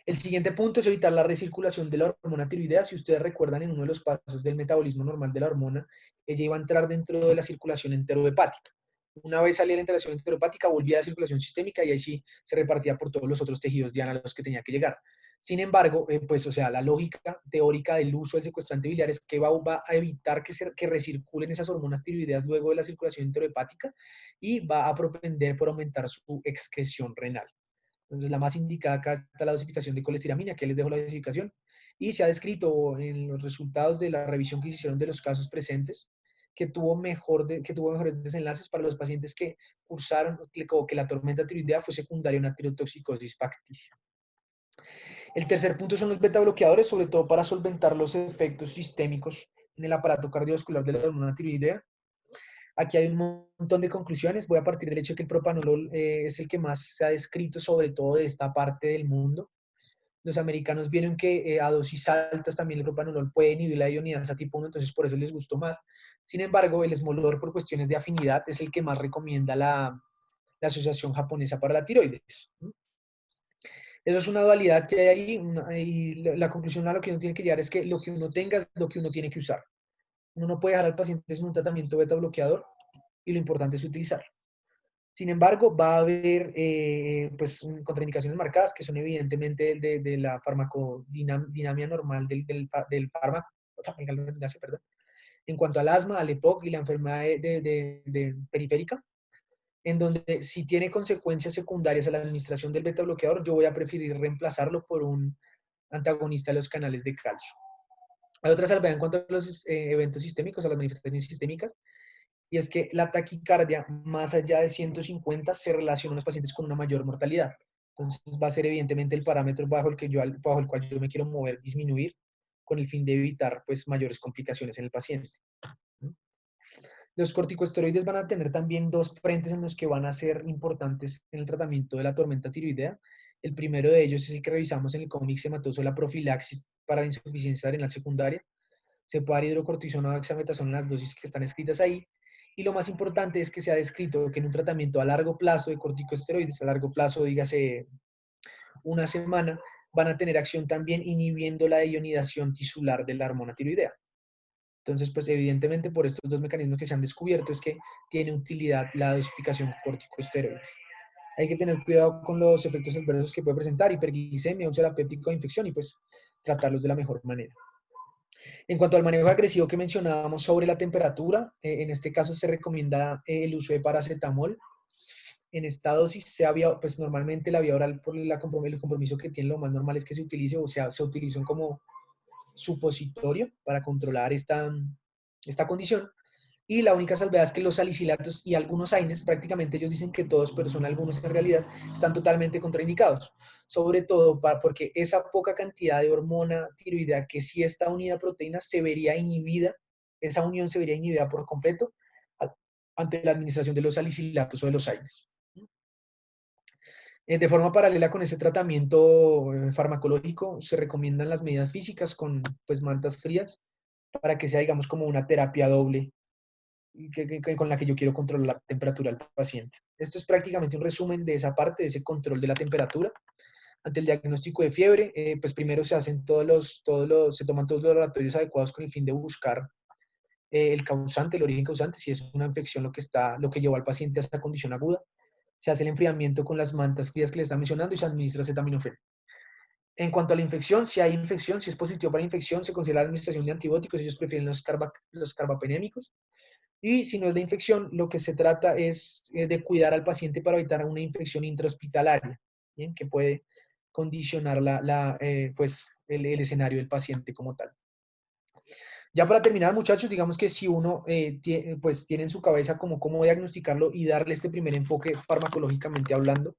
El siguiente punto es evitar la recirculación de la hormona tiroidea. Si ustedes recuerdan, en uno de los pasos del metabolismo normal de la hormona, ella iba a entrar dentro de la circulación enterohepática. Una vez salía la interacción enterohepática, volvía a la circulación sistémica y ahí sí se repartía por todos los otros tejidos ya a los que tenía que llegar. Sin embargo, pues, o sea, la lógica teórica del uso del secuestrante biliar es que va a evitar que recirculen esas hormonas tiroideas luego de la circulación enterohepática y va a propender por aumentar su excreción renal. Entonces, la más indicada acá está la dosificación de colestiramina, que les dejo la dosificación, y se ha descrito en los resultados de la revisión que se hicieron de los casos presentes que tuvo mejores desenlaces para los pacientes que cursaron o que la tormenta tiroidea fue secundaria a una tirotoxicosis facticia. El tercer punto son los beta bloqueadores, sobre todo para solventar los efectos sistémicos en el aparato cardiovascular de la hormona tiroidea. Aquí hay un montón de conclusiones. Voy a partir del hecho de que el propanolol es el que más se ha descrito, sobre todo de esta parte del mundo. Los americanos vieron que a dosis altas también el propanolol puede inhibir la ionidasa tipo 1, entonces por eso les gustó más. Sin embargo, el esmolor, por cuestiones de afinidad, es el que más recomienda la Asociación Japonesa para la Tiroides. Eso es una dualidad que hay ahí, y la conclusión a lo que uno tiene que llegar es que lo que uno tenga es lo que uno tiene que usar. Uno no puede dejar al paciente sin un tratamiento beta bloqueador y lo importante es utilizarlo. Sin embargo, va a haber pues, contraindicaciones marcadas que son evidentemente de la farmacodinamia normal del fármaco, perdón, en cuanto al asma, al EPOC y la enfermedad de periférica, en donde si tiene consecuencias secundarias a la administración del beta bloqueador, yo voy a preferir reemplazarlo por un antagonista de los canales de calcio. Hay otra salvedad en cuanto a los eventos sistémicos, a las manifestaciones sistémicas, y es que la taquicardia más allá de 150 se relaciona en los pacientes con una mayor mortalidad. Entonces va a ser evidentemente el parámetro bajo el cual yo me quiero mover, disminuir, con el fin de evitar pues mayores complicaciones en el paciente. Los corticosteroides van a tener también dos frentes en los que van a ser importantes en el tratamiento de la tormenta tiroidea. El primero de ellos es el que revisamos en el cómic sematoso, la profilaxis para la insuficiencia renal secundaria. Se puede dar hidrocortisona o dexametasona en las dosis que están escritas ahí. Y lo más importante es que se ha descrito que en un tratamiento a largo plazo de corticosteroides, a largo plazo, dígase una semana, van a tener acción también inhibiendo la ionidación tisular de la hormona tiroidea. Entonces, pues evidentemente por estos dos mecanismos que se han descubierto es que tiene utilidad la dosificación corticosteroides. Hay que tener cuidado con los efectos adversos que puede presentar, hiperglicemia, úlcera péptica o infección, y pues tratarlos de la mejor manera. En cuanto al manejo agresivo que mencionábamos sobre la temperatura, en este caso se recomienda el uso de paracetamol. En esta dosis, pues normalmente la vía oral, por el compromiso que tiene, lo más normal es que se utilice, o sea, se utilizan como supositorio para controlar esta condición. Y la única salvedad es que los salicilatos y algunos AINES, prácticamente ellos dicen que todos, pero son algunos en realidad, están totalmente contraindicados. Sobre todo porque esa poca cantidad de hormona tiroidea que sí está unida a proteínas se vería inhibida, esa unión se vería inhibida por completo ante la administración de los salicilatos o de los AINES. De forma paralela con ese tratamiento farmacológico, se recomiendan las medidas físicas con pues, mantas frías para que sea, digamos, como una terapia doble con la que yo quiero controlar la temperatura del paciente. Esto es prácticamente un resumen de esa parte, de ese control de la temperatura. Ante el diagnóstico de fiebre, pues primero se hacen se toman todos los laboratorios adecuados con el fin de buscar el causante, el origen causante, si es una infección lo que llevó al paciente a esa condición aguda. Se hace el enfriamiento con las mantas frías que le está mencionando y se administra acetaminofén. En cuanto a la infección, si hay infección, si es positivo para la infección, se considera la administración de antibióticos, ellos prefieren los carbapenémicos. Y si no es de infección, lo que se trata es de cuidar al paciente para evitar una infección intrahospitalaria, ¿bien? Que puede condicionar pues, el escenario del paciente como tal. Ya para terminar, muchachos, digamos que si uno pues tiene en su cabeza como cómo diagnosticarlo y darle este primer enfoque farmacológicamente hablando,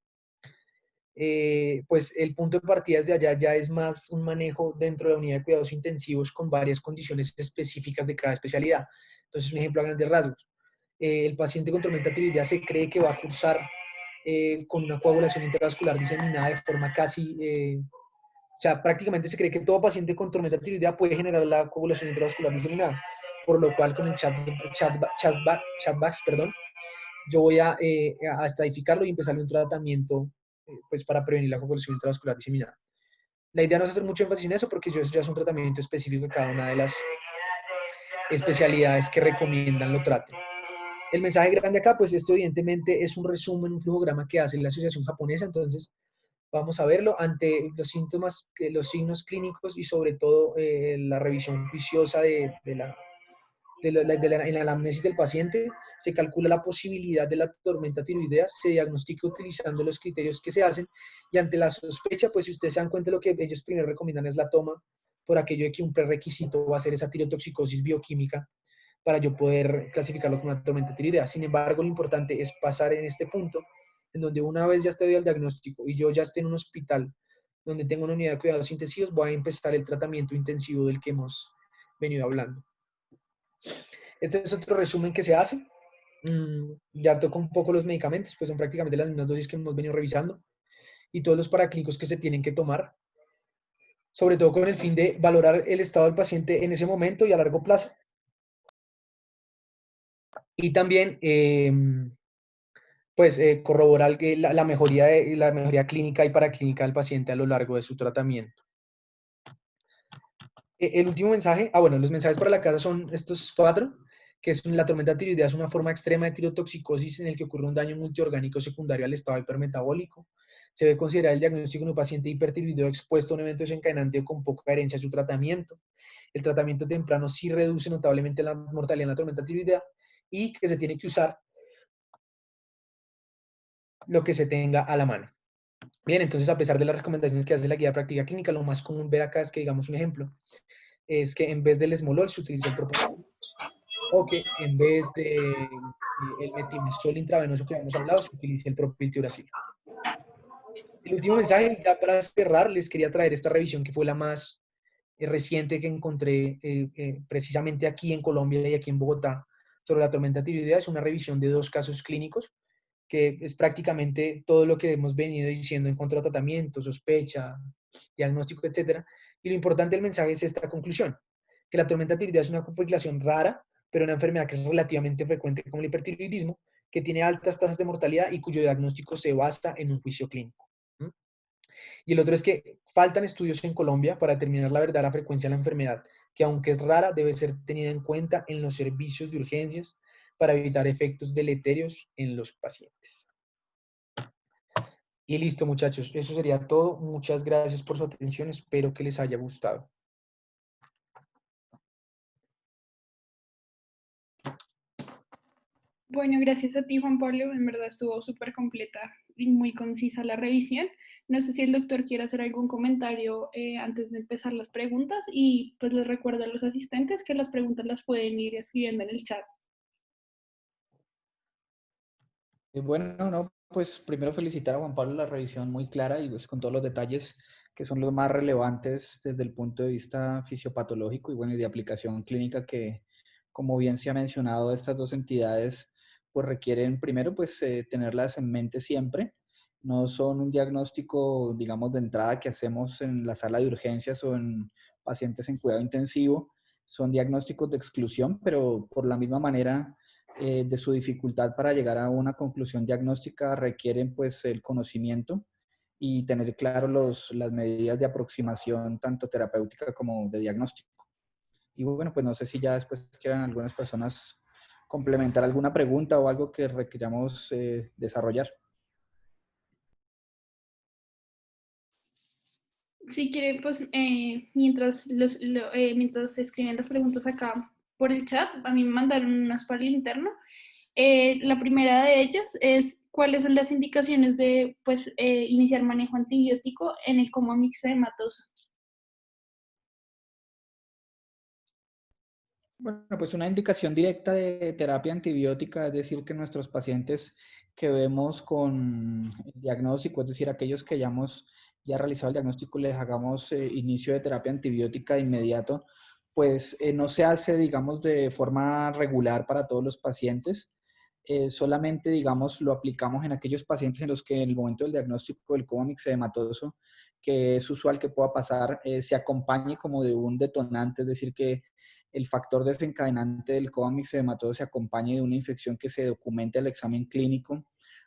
pues el punto de partida desde allá ya es más un manejo dentro de la unidad de cuidados intensivos con varias condiciones específicas de cada especialidad. Entonces, un ejemplo a grandes rasgos. El paciente con tormenta tiroidea se cree que va a cursar con una coagulación intravascular diseminada de forma casi, o sea, prácticamente se cree que todo paciente con tormenta tiroidea puede generar la coagulación intravascular diseminada, por lo cual con el chatbacks, perdón, yo voy a estadificarlo y empezarle un tratamiento pues para prevenir la coagulación intravascular diseminada. La idea no es hacer mucho énfasis en eso porque eso ya es un tratamiento específico de cada una de las especialidades que recomiendan lo traten. El mensaje grande acá, pues esto evidentemente es un resumen, un flujograma que hace la Asociación Japonesa, entonces vamos a verlo ante los síntomas, los signos clínicos y sobre todo la revisión juiciosa en la anamnesis del paciente, se calcula la posibilidad de la tormenta tiroidea, se diagnostica utilizando los criterios que se hacen y ante la sospecha, pues si ustedes se dan cuenta, lo que ellos primero recomiendan es la toma por aquello de que un prerequisito va a ser esa tirotoxicosis bioquímica para yo poder clasificarlo como una tormenta tiroidea. Sin embargo, lo importante es pasar en este punto en donde una vez ya esté el diagnóstico y yo ya esté en un hospital donde tengo una unidad de cuidados intensivos, voy a empezar el tratamiento intensivo del que hemos venido hablando. Este es otro resumen que se hace. Ya toco un poco los medicamentos, pues son prácticamente las mismas dosis que hemos venido revisando y todos los paraclínicos que se tienen que tomar, sobre todo con el fin de valorar el estado del paciente en ese momento y a largo plazo. Y también, pues, corroborar la mejoría clínica y paraclínica del paciente a lo largo de su tratamiento. El último mensaje, bueno, los mensajes para la casa son estos 4, que es la tormenta tiroidea es una forma extrema de tirotoxicosis en el que ocurre un daño multiorgánico secundario al estado hipermetabólico. Se debe considerar el diagnóstico en un paciente hipertiroideo expuesto a un evento desencadenante con poca adherencia a su tratamiento. El tratamiento temprano sí reduce notablemente la mortalidad en la tormenta tiroidea y que se tiene que usar lo que se tenga a la mano. Bien, entonces a pesar de las recomendaciones que hace la guía de práctica clínica, lo más común ver acá es que, digamos un ejemplo, es que en vez del esmolol se utiliza el propofol, o que en vez de el metimizol intravenoso que habíamos hablado, se utiliza el propiltiuracil. El último mensaje, ya para cerrar, les quería traer esta revisión que fue la más reciente que encontré precisamente aquí en Colombia y aquí en Bogotá sobre la tormenta tiroidea. Es una revisión de 2 casos clínicos que es prácticamente todo lo que hemos venido diciendo en cuanto a tratamiento, sospecha, diagnóstico, etcétera. Y lo importante del mensaje es esta conclusión, que la tormenta tiroidea es una complicación rara, pero una enfermedad que es relativamente frecuente como el hipertiroidismo, que tiene altas tasas de mortalidad y cuyo diagnóstico se basa en un juicio clínico. Y el otro es que faltan estudios en Colombia para determinar la verdadera frecuencia de la enfermedad, que aunque es rara, debe ser tenida en cuenta en los servicios de urgencias para evitar efectos deleterios en los pacientes. Y listo, muchachos, eso sería todo. Muchas gracias por su atención. Espero que les haya gustado. Bueno, gracias a ti, Juan Pablo. En verdad estuvo súper completa y muy concisa la revisión. No sé si el doctor quiere hacer algún comentario antes de empezar las preguntas y pues les recuerdo a los asistentes que las preguntas las pueden ir escribiendo en el chat. Bueno, no, pues primero felicitar a Juan Pablo la revisión muy clara y pues con todos los detalles que son los más relevantes desde el punto de vista fisiopatológico y bueno, y de aplicación clínica que, como bien se ha mencionado, estas dos entidades pues requieren primero pues tenerlas en mente siempre. No son un diagnóstico, digamos, de entrada que hacemos en la sala de urgencias o en pacientes en cuidado intensivo. Son diagnósticos de exclusión, pero por la misma manera de su dificultad para llegar a una conclusión diagnóstica requieren pues el conocimiento y tener claro las medidas de aproximación tanto terapéutica como de diagnóstico. Y bueno, pues no sé si ya después quieran algunas personas complementar alguna pregunta o algo que requiramos desarrollar. Si quieren, pues mientras se escriben las preguntas acá por el chat, a mí me mandaron unas para el interno. La primera de ellas es cuáles son las indicaciones de pues, iniciar manejo antibiótico en el coma mixedematoso. Bueno, pues una indicación directa de terapia antibiótica, es decir, que nuestros pacientes que vemos con el diagnóstico, es decir, aquellos que hayamos ya realizado el diagnóstico, les hagamos inicio de terapia antibiótica de inmediato, pues no se hace, digamos, de forma regular para todos los pacientes. Solamente, digamos, lo aplicamos en aquellos pacientes en los que en el momento del diagnóstico del coma mixedematoso, que es usual que pueda pasar, se acompañe como de un detonante, es decir, que el factor desencadenante del coma mixedematoso se acompañe de una infección que se documente al examen clínico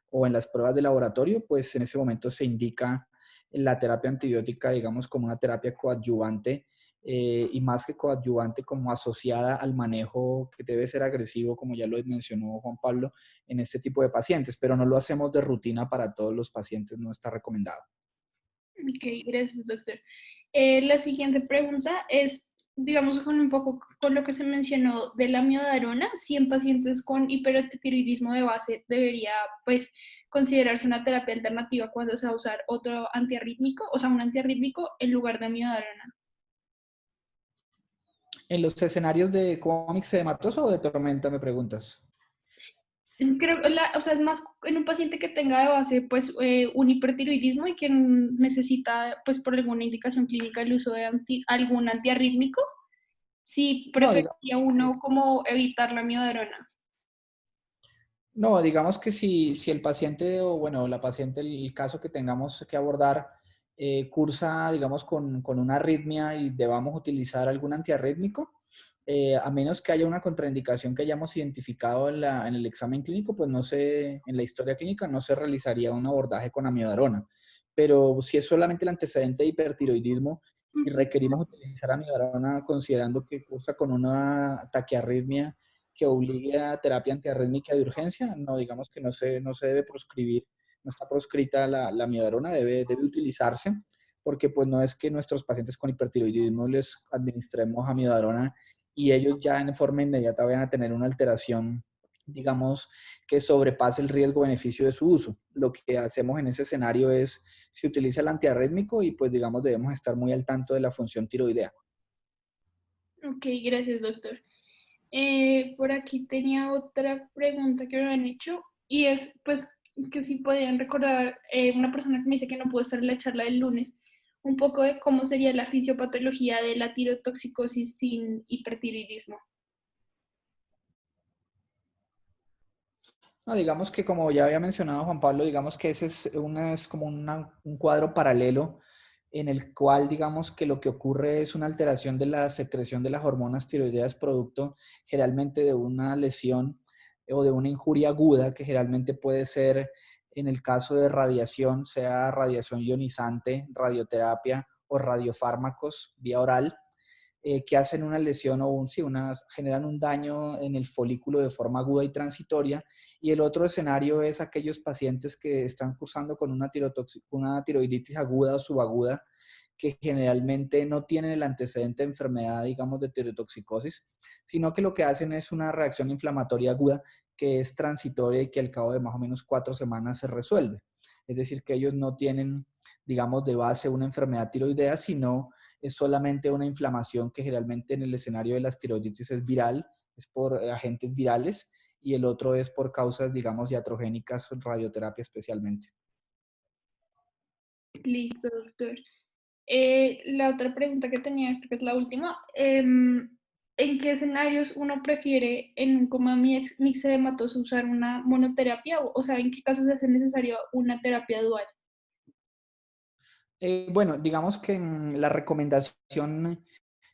o en las pruebas de laboratorio, pues en ese momento se indica la terapia antibiótica, digamos, como una terapia coadyuvante y más que coadyuvante, como asociada al manejo que debe ser agresivo, como ya lo mencionó Juan Pablo, en este tipo de pacientes, pero no lo hacemos de rutina para todos los pacientes, no está recomendado. Ok, gracias, doctor. La siguiente pregunta es, digamos, con un poco con lo que se mencionó de la miodarona, si en pacientes con hipertiroidismo de base debería, pues, considerarse una terapia alternativa cuando se va a usar otro antiarrítmico, o sea, un antiarrítmico en lugar de miodarona. ¿En los escenarios de coma mixedematoso o de tormenta, me preguntas? Creo que o sea, es más en un paciente que tenga de base pues un hipertiroidismo y que necesita pues por alguna indicación clínica el uso de algún antiarrítmico, sí No, digamos. preferiría uno como evitar la miodarona. No, digamos que si el paciente o bueno, la paciente, el caso que tengamos que abordar, cursa, digamos, con una arritmia y debamos utilizar algún antiarrítmico, a menos que haya una contraindicación que hayamos identificado en el examen clínico, pues no se, en la historia clínica no se realizaría un abordaje con amiodarona. Pero si es solamente el antecedente de hipertiroidismo y requerimos utilizar amiodarona considerando que cursa con una taquiarritmia que obligue a terapia antiarrítmica de urgencia, no, digamos que no se debe proscribir, no está proscrita la miodarona, debe utilizarse, porque pues no es que nuestros pacientes con hipertiroidismo les administremos amiodarona y ellos ya en forma inmediata vayan a tener una alteración, digamos, que sobrepase el riesgo-beneficio de su uso. Lo que hacemos en ese escenario es, se utiliza el antiarrítmico y pues digamos debemos estar muy al tanto de la función tiroidea. Ok, gracias, doctor. Por aquí tenía otra pregunta que me han hecho y es, pues, que si podían recordar una persona que me dice que no pudo estar en la charla del lunes, un poco de cómo sería la fisiopatología de la tirotoxicosis sin hipertiroidismo. No, digamos que como ya había mencionado Juan Pablo, digamos que ese es como un cuadro paralelo en el cual digamos que lo que ocurre es una alteración de la secreción de las hormonas tiroideas producto generalmente de una lesión o de una injuria aguda que generalmente puede ser en el caso de radiación, sea radiación ionizante, radioterapia o radiofármacos vía oral que hacen una lesión o sí, generan un daño en el folículo de forma aguda y transitoria. Y el otro escenario es aquellos pacientes que están cursando con una tiroiditis aguda o subaguda, que generalmente no tienen el antecedente de enfermedad, digamos, de tirotoxicosis, sino que lo que hacen es una reacción inflamatoria aguda que es transitoria y que al cabo de más o menos 4 semanas se resuelve. Es decir, que ellos no tienen, digamos, de base una enfermedad tiroidea, sino es solamente una inflamación que generalmente en el escenario de las tiroiditis es viral, es por agentes virales, y el otro es por causas, digamos, iatrogénicas, radioterapia especialmente. Listo, doctor. La otra pregunta que tenía, creo que es la última. ¿En qué escenarios uno prefiere en un coma mixedematoso usar una monoterapia? O sea, ¿en qué casos se hace necesario una terapia dual? Bueno, digamos que la recomendación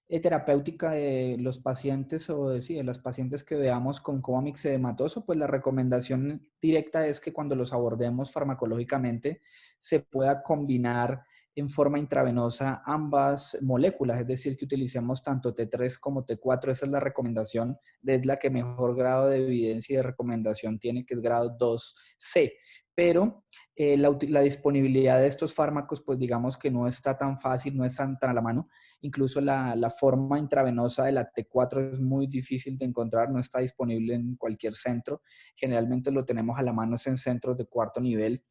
terapéutica de los pacientes o de, sí, de los pacientes que veamos con coma mixedematoso, pues la recomendación directa es que cuando los abordemos farmacológicamente se pueda combinar en forma intravenosa ambas moléculas, es decir, que utilicemos tanto T3 como T4, esa es la recomendación, es la que mejor grado de evidencia y de recomendación tiene, que es grado 2C, pero la disponibilidad de estos fármacos, pues digamos que no está tan fácil, no es tan a la mano. Incluso la forma intravenosa de la T4 es muy difícil de encontrar, no está disponible en cualquier centro. Generalmente lo tenemos a la mano en centros de cuarto nivel.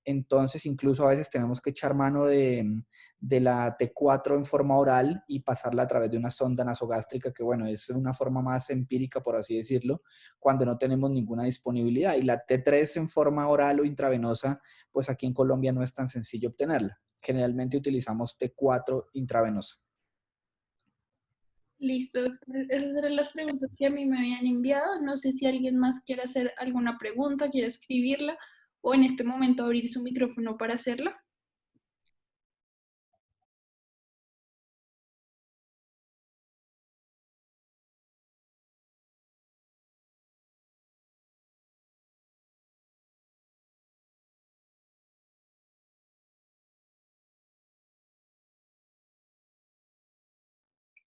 Entonces, incluso a veces tenemos que echar mano de la T4 en forma oral y pasarla a través de una sonda nasogástrica, que bueno, es una forma más empírica, por así decirlo, cuando no tenemos ninguna disponibilidad. Y la T3 en forma oral o intravenosa, pues aquí en Colombia no es tan sencillo obtenerla. Generalmente utilizamos T4 intravenosa. Listo, doctor. Esas eran las preguntas que a mí me habían enviado. No sé si alguien más quiere hacer alguna pregunta, quiere escribirla o en este momento abrir su micrófono para hacerla.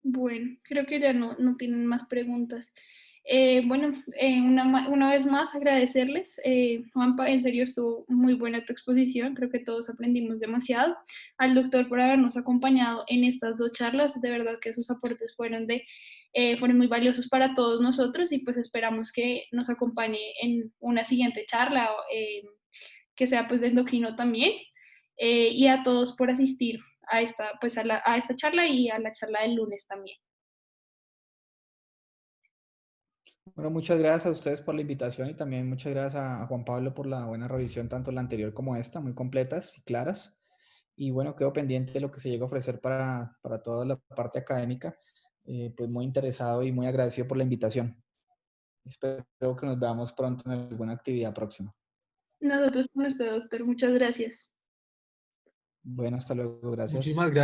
Bueno, creo que ya no tienen más preguntas. Bueno, una vez más agradecerles. Juanpa, en serio estuvo muy buena tu exposición, creo que todos aprendimos demasiado. Al doctor por habernos acompañado en estas dos charlas, de verdad que sus aportes fueron muy valiosos para todos nosotros y pues esperamos que nos acompañe en una siguiente charla, que sea pues de endocrino también. Y a todos por asistir a esta, pues a esta charla y a la charla del lunes también. Bueno, muchas gracias a ustedes por la invitación y también muchas gracias a Juan Pablo por la buena revisión, tanto la anterior como esta, muy completas y claras. Y bueno, quedo pendiente de lo que se llega a ofrecer para toda la parte académica. Pues muy interesado y muy agradecido por la invitación. Espero que nos veamos pronto en alguna actividad próxima. Nosotros con usted, doctor. Muchas gracias. Bueno, hasta luego, gracias. Muchísimas gracias.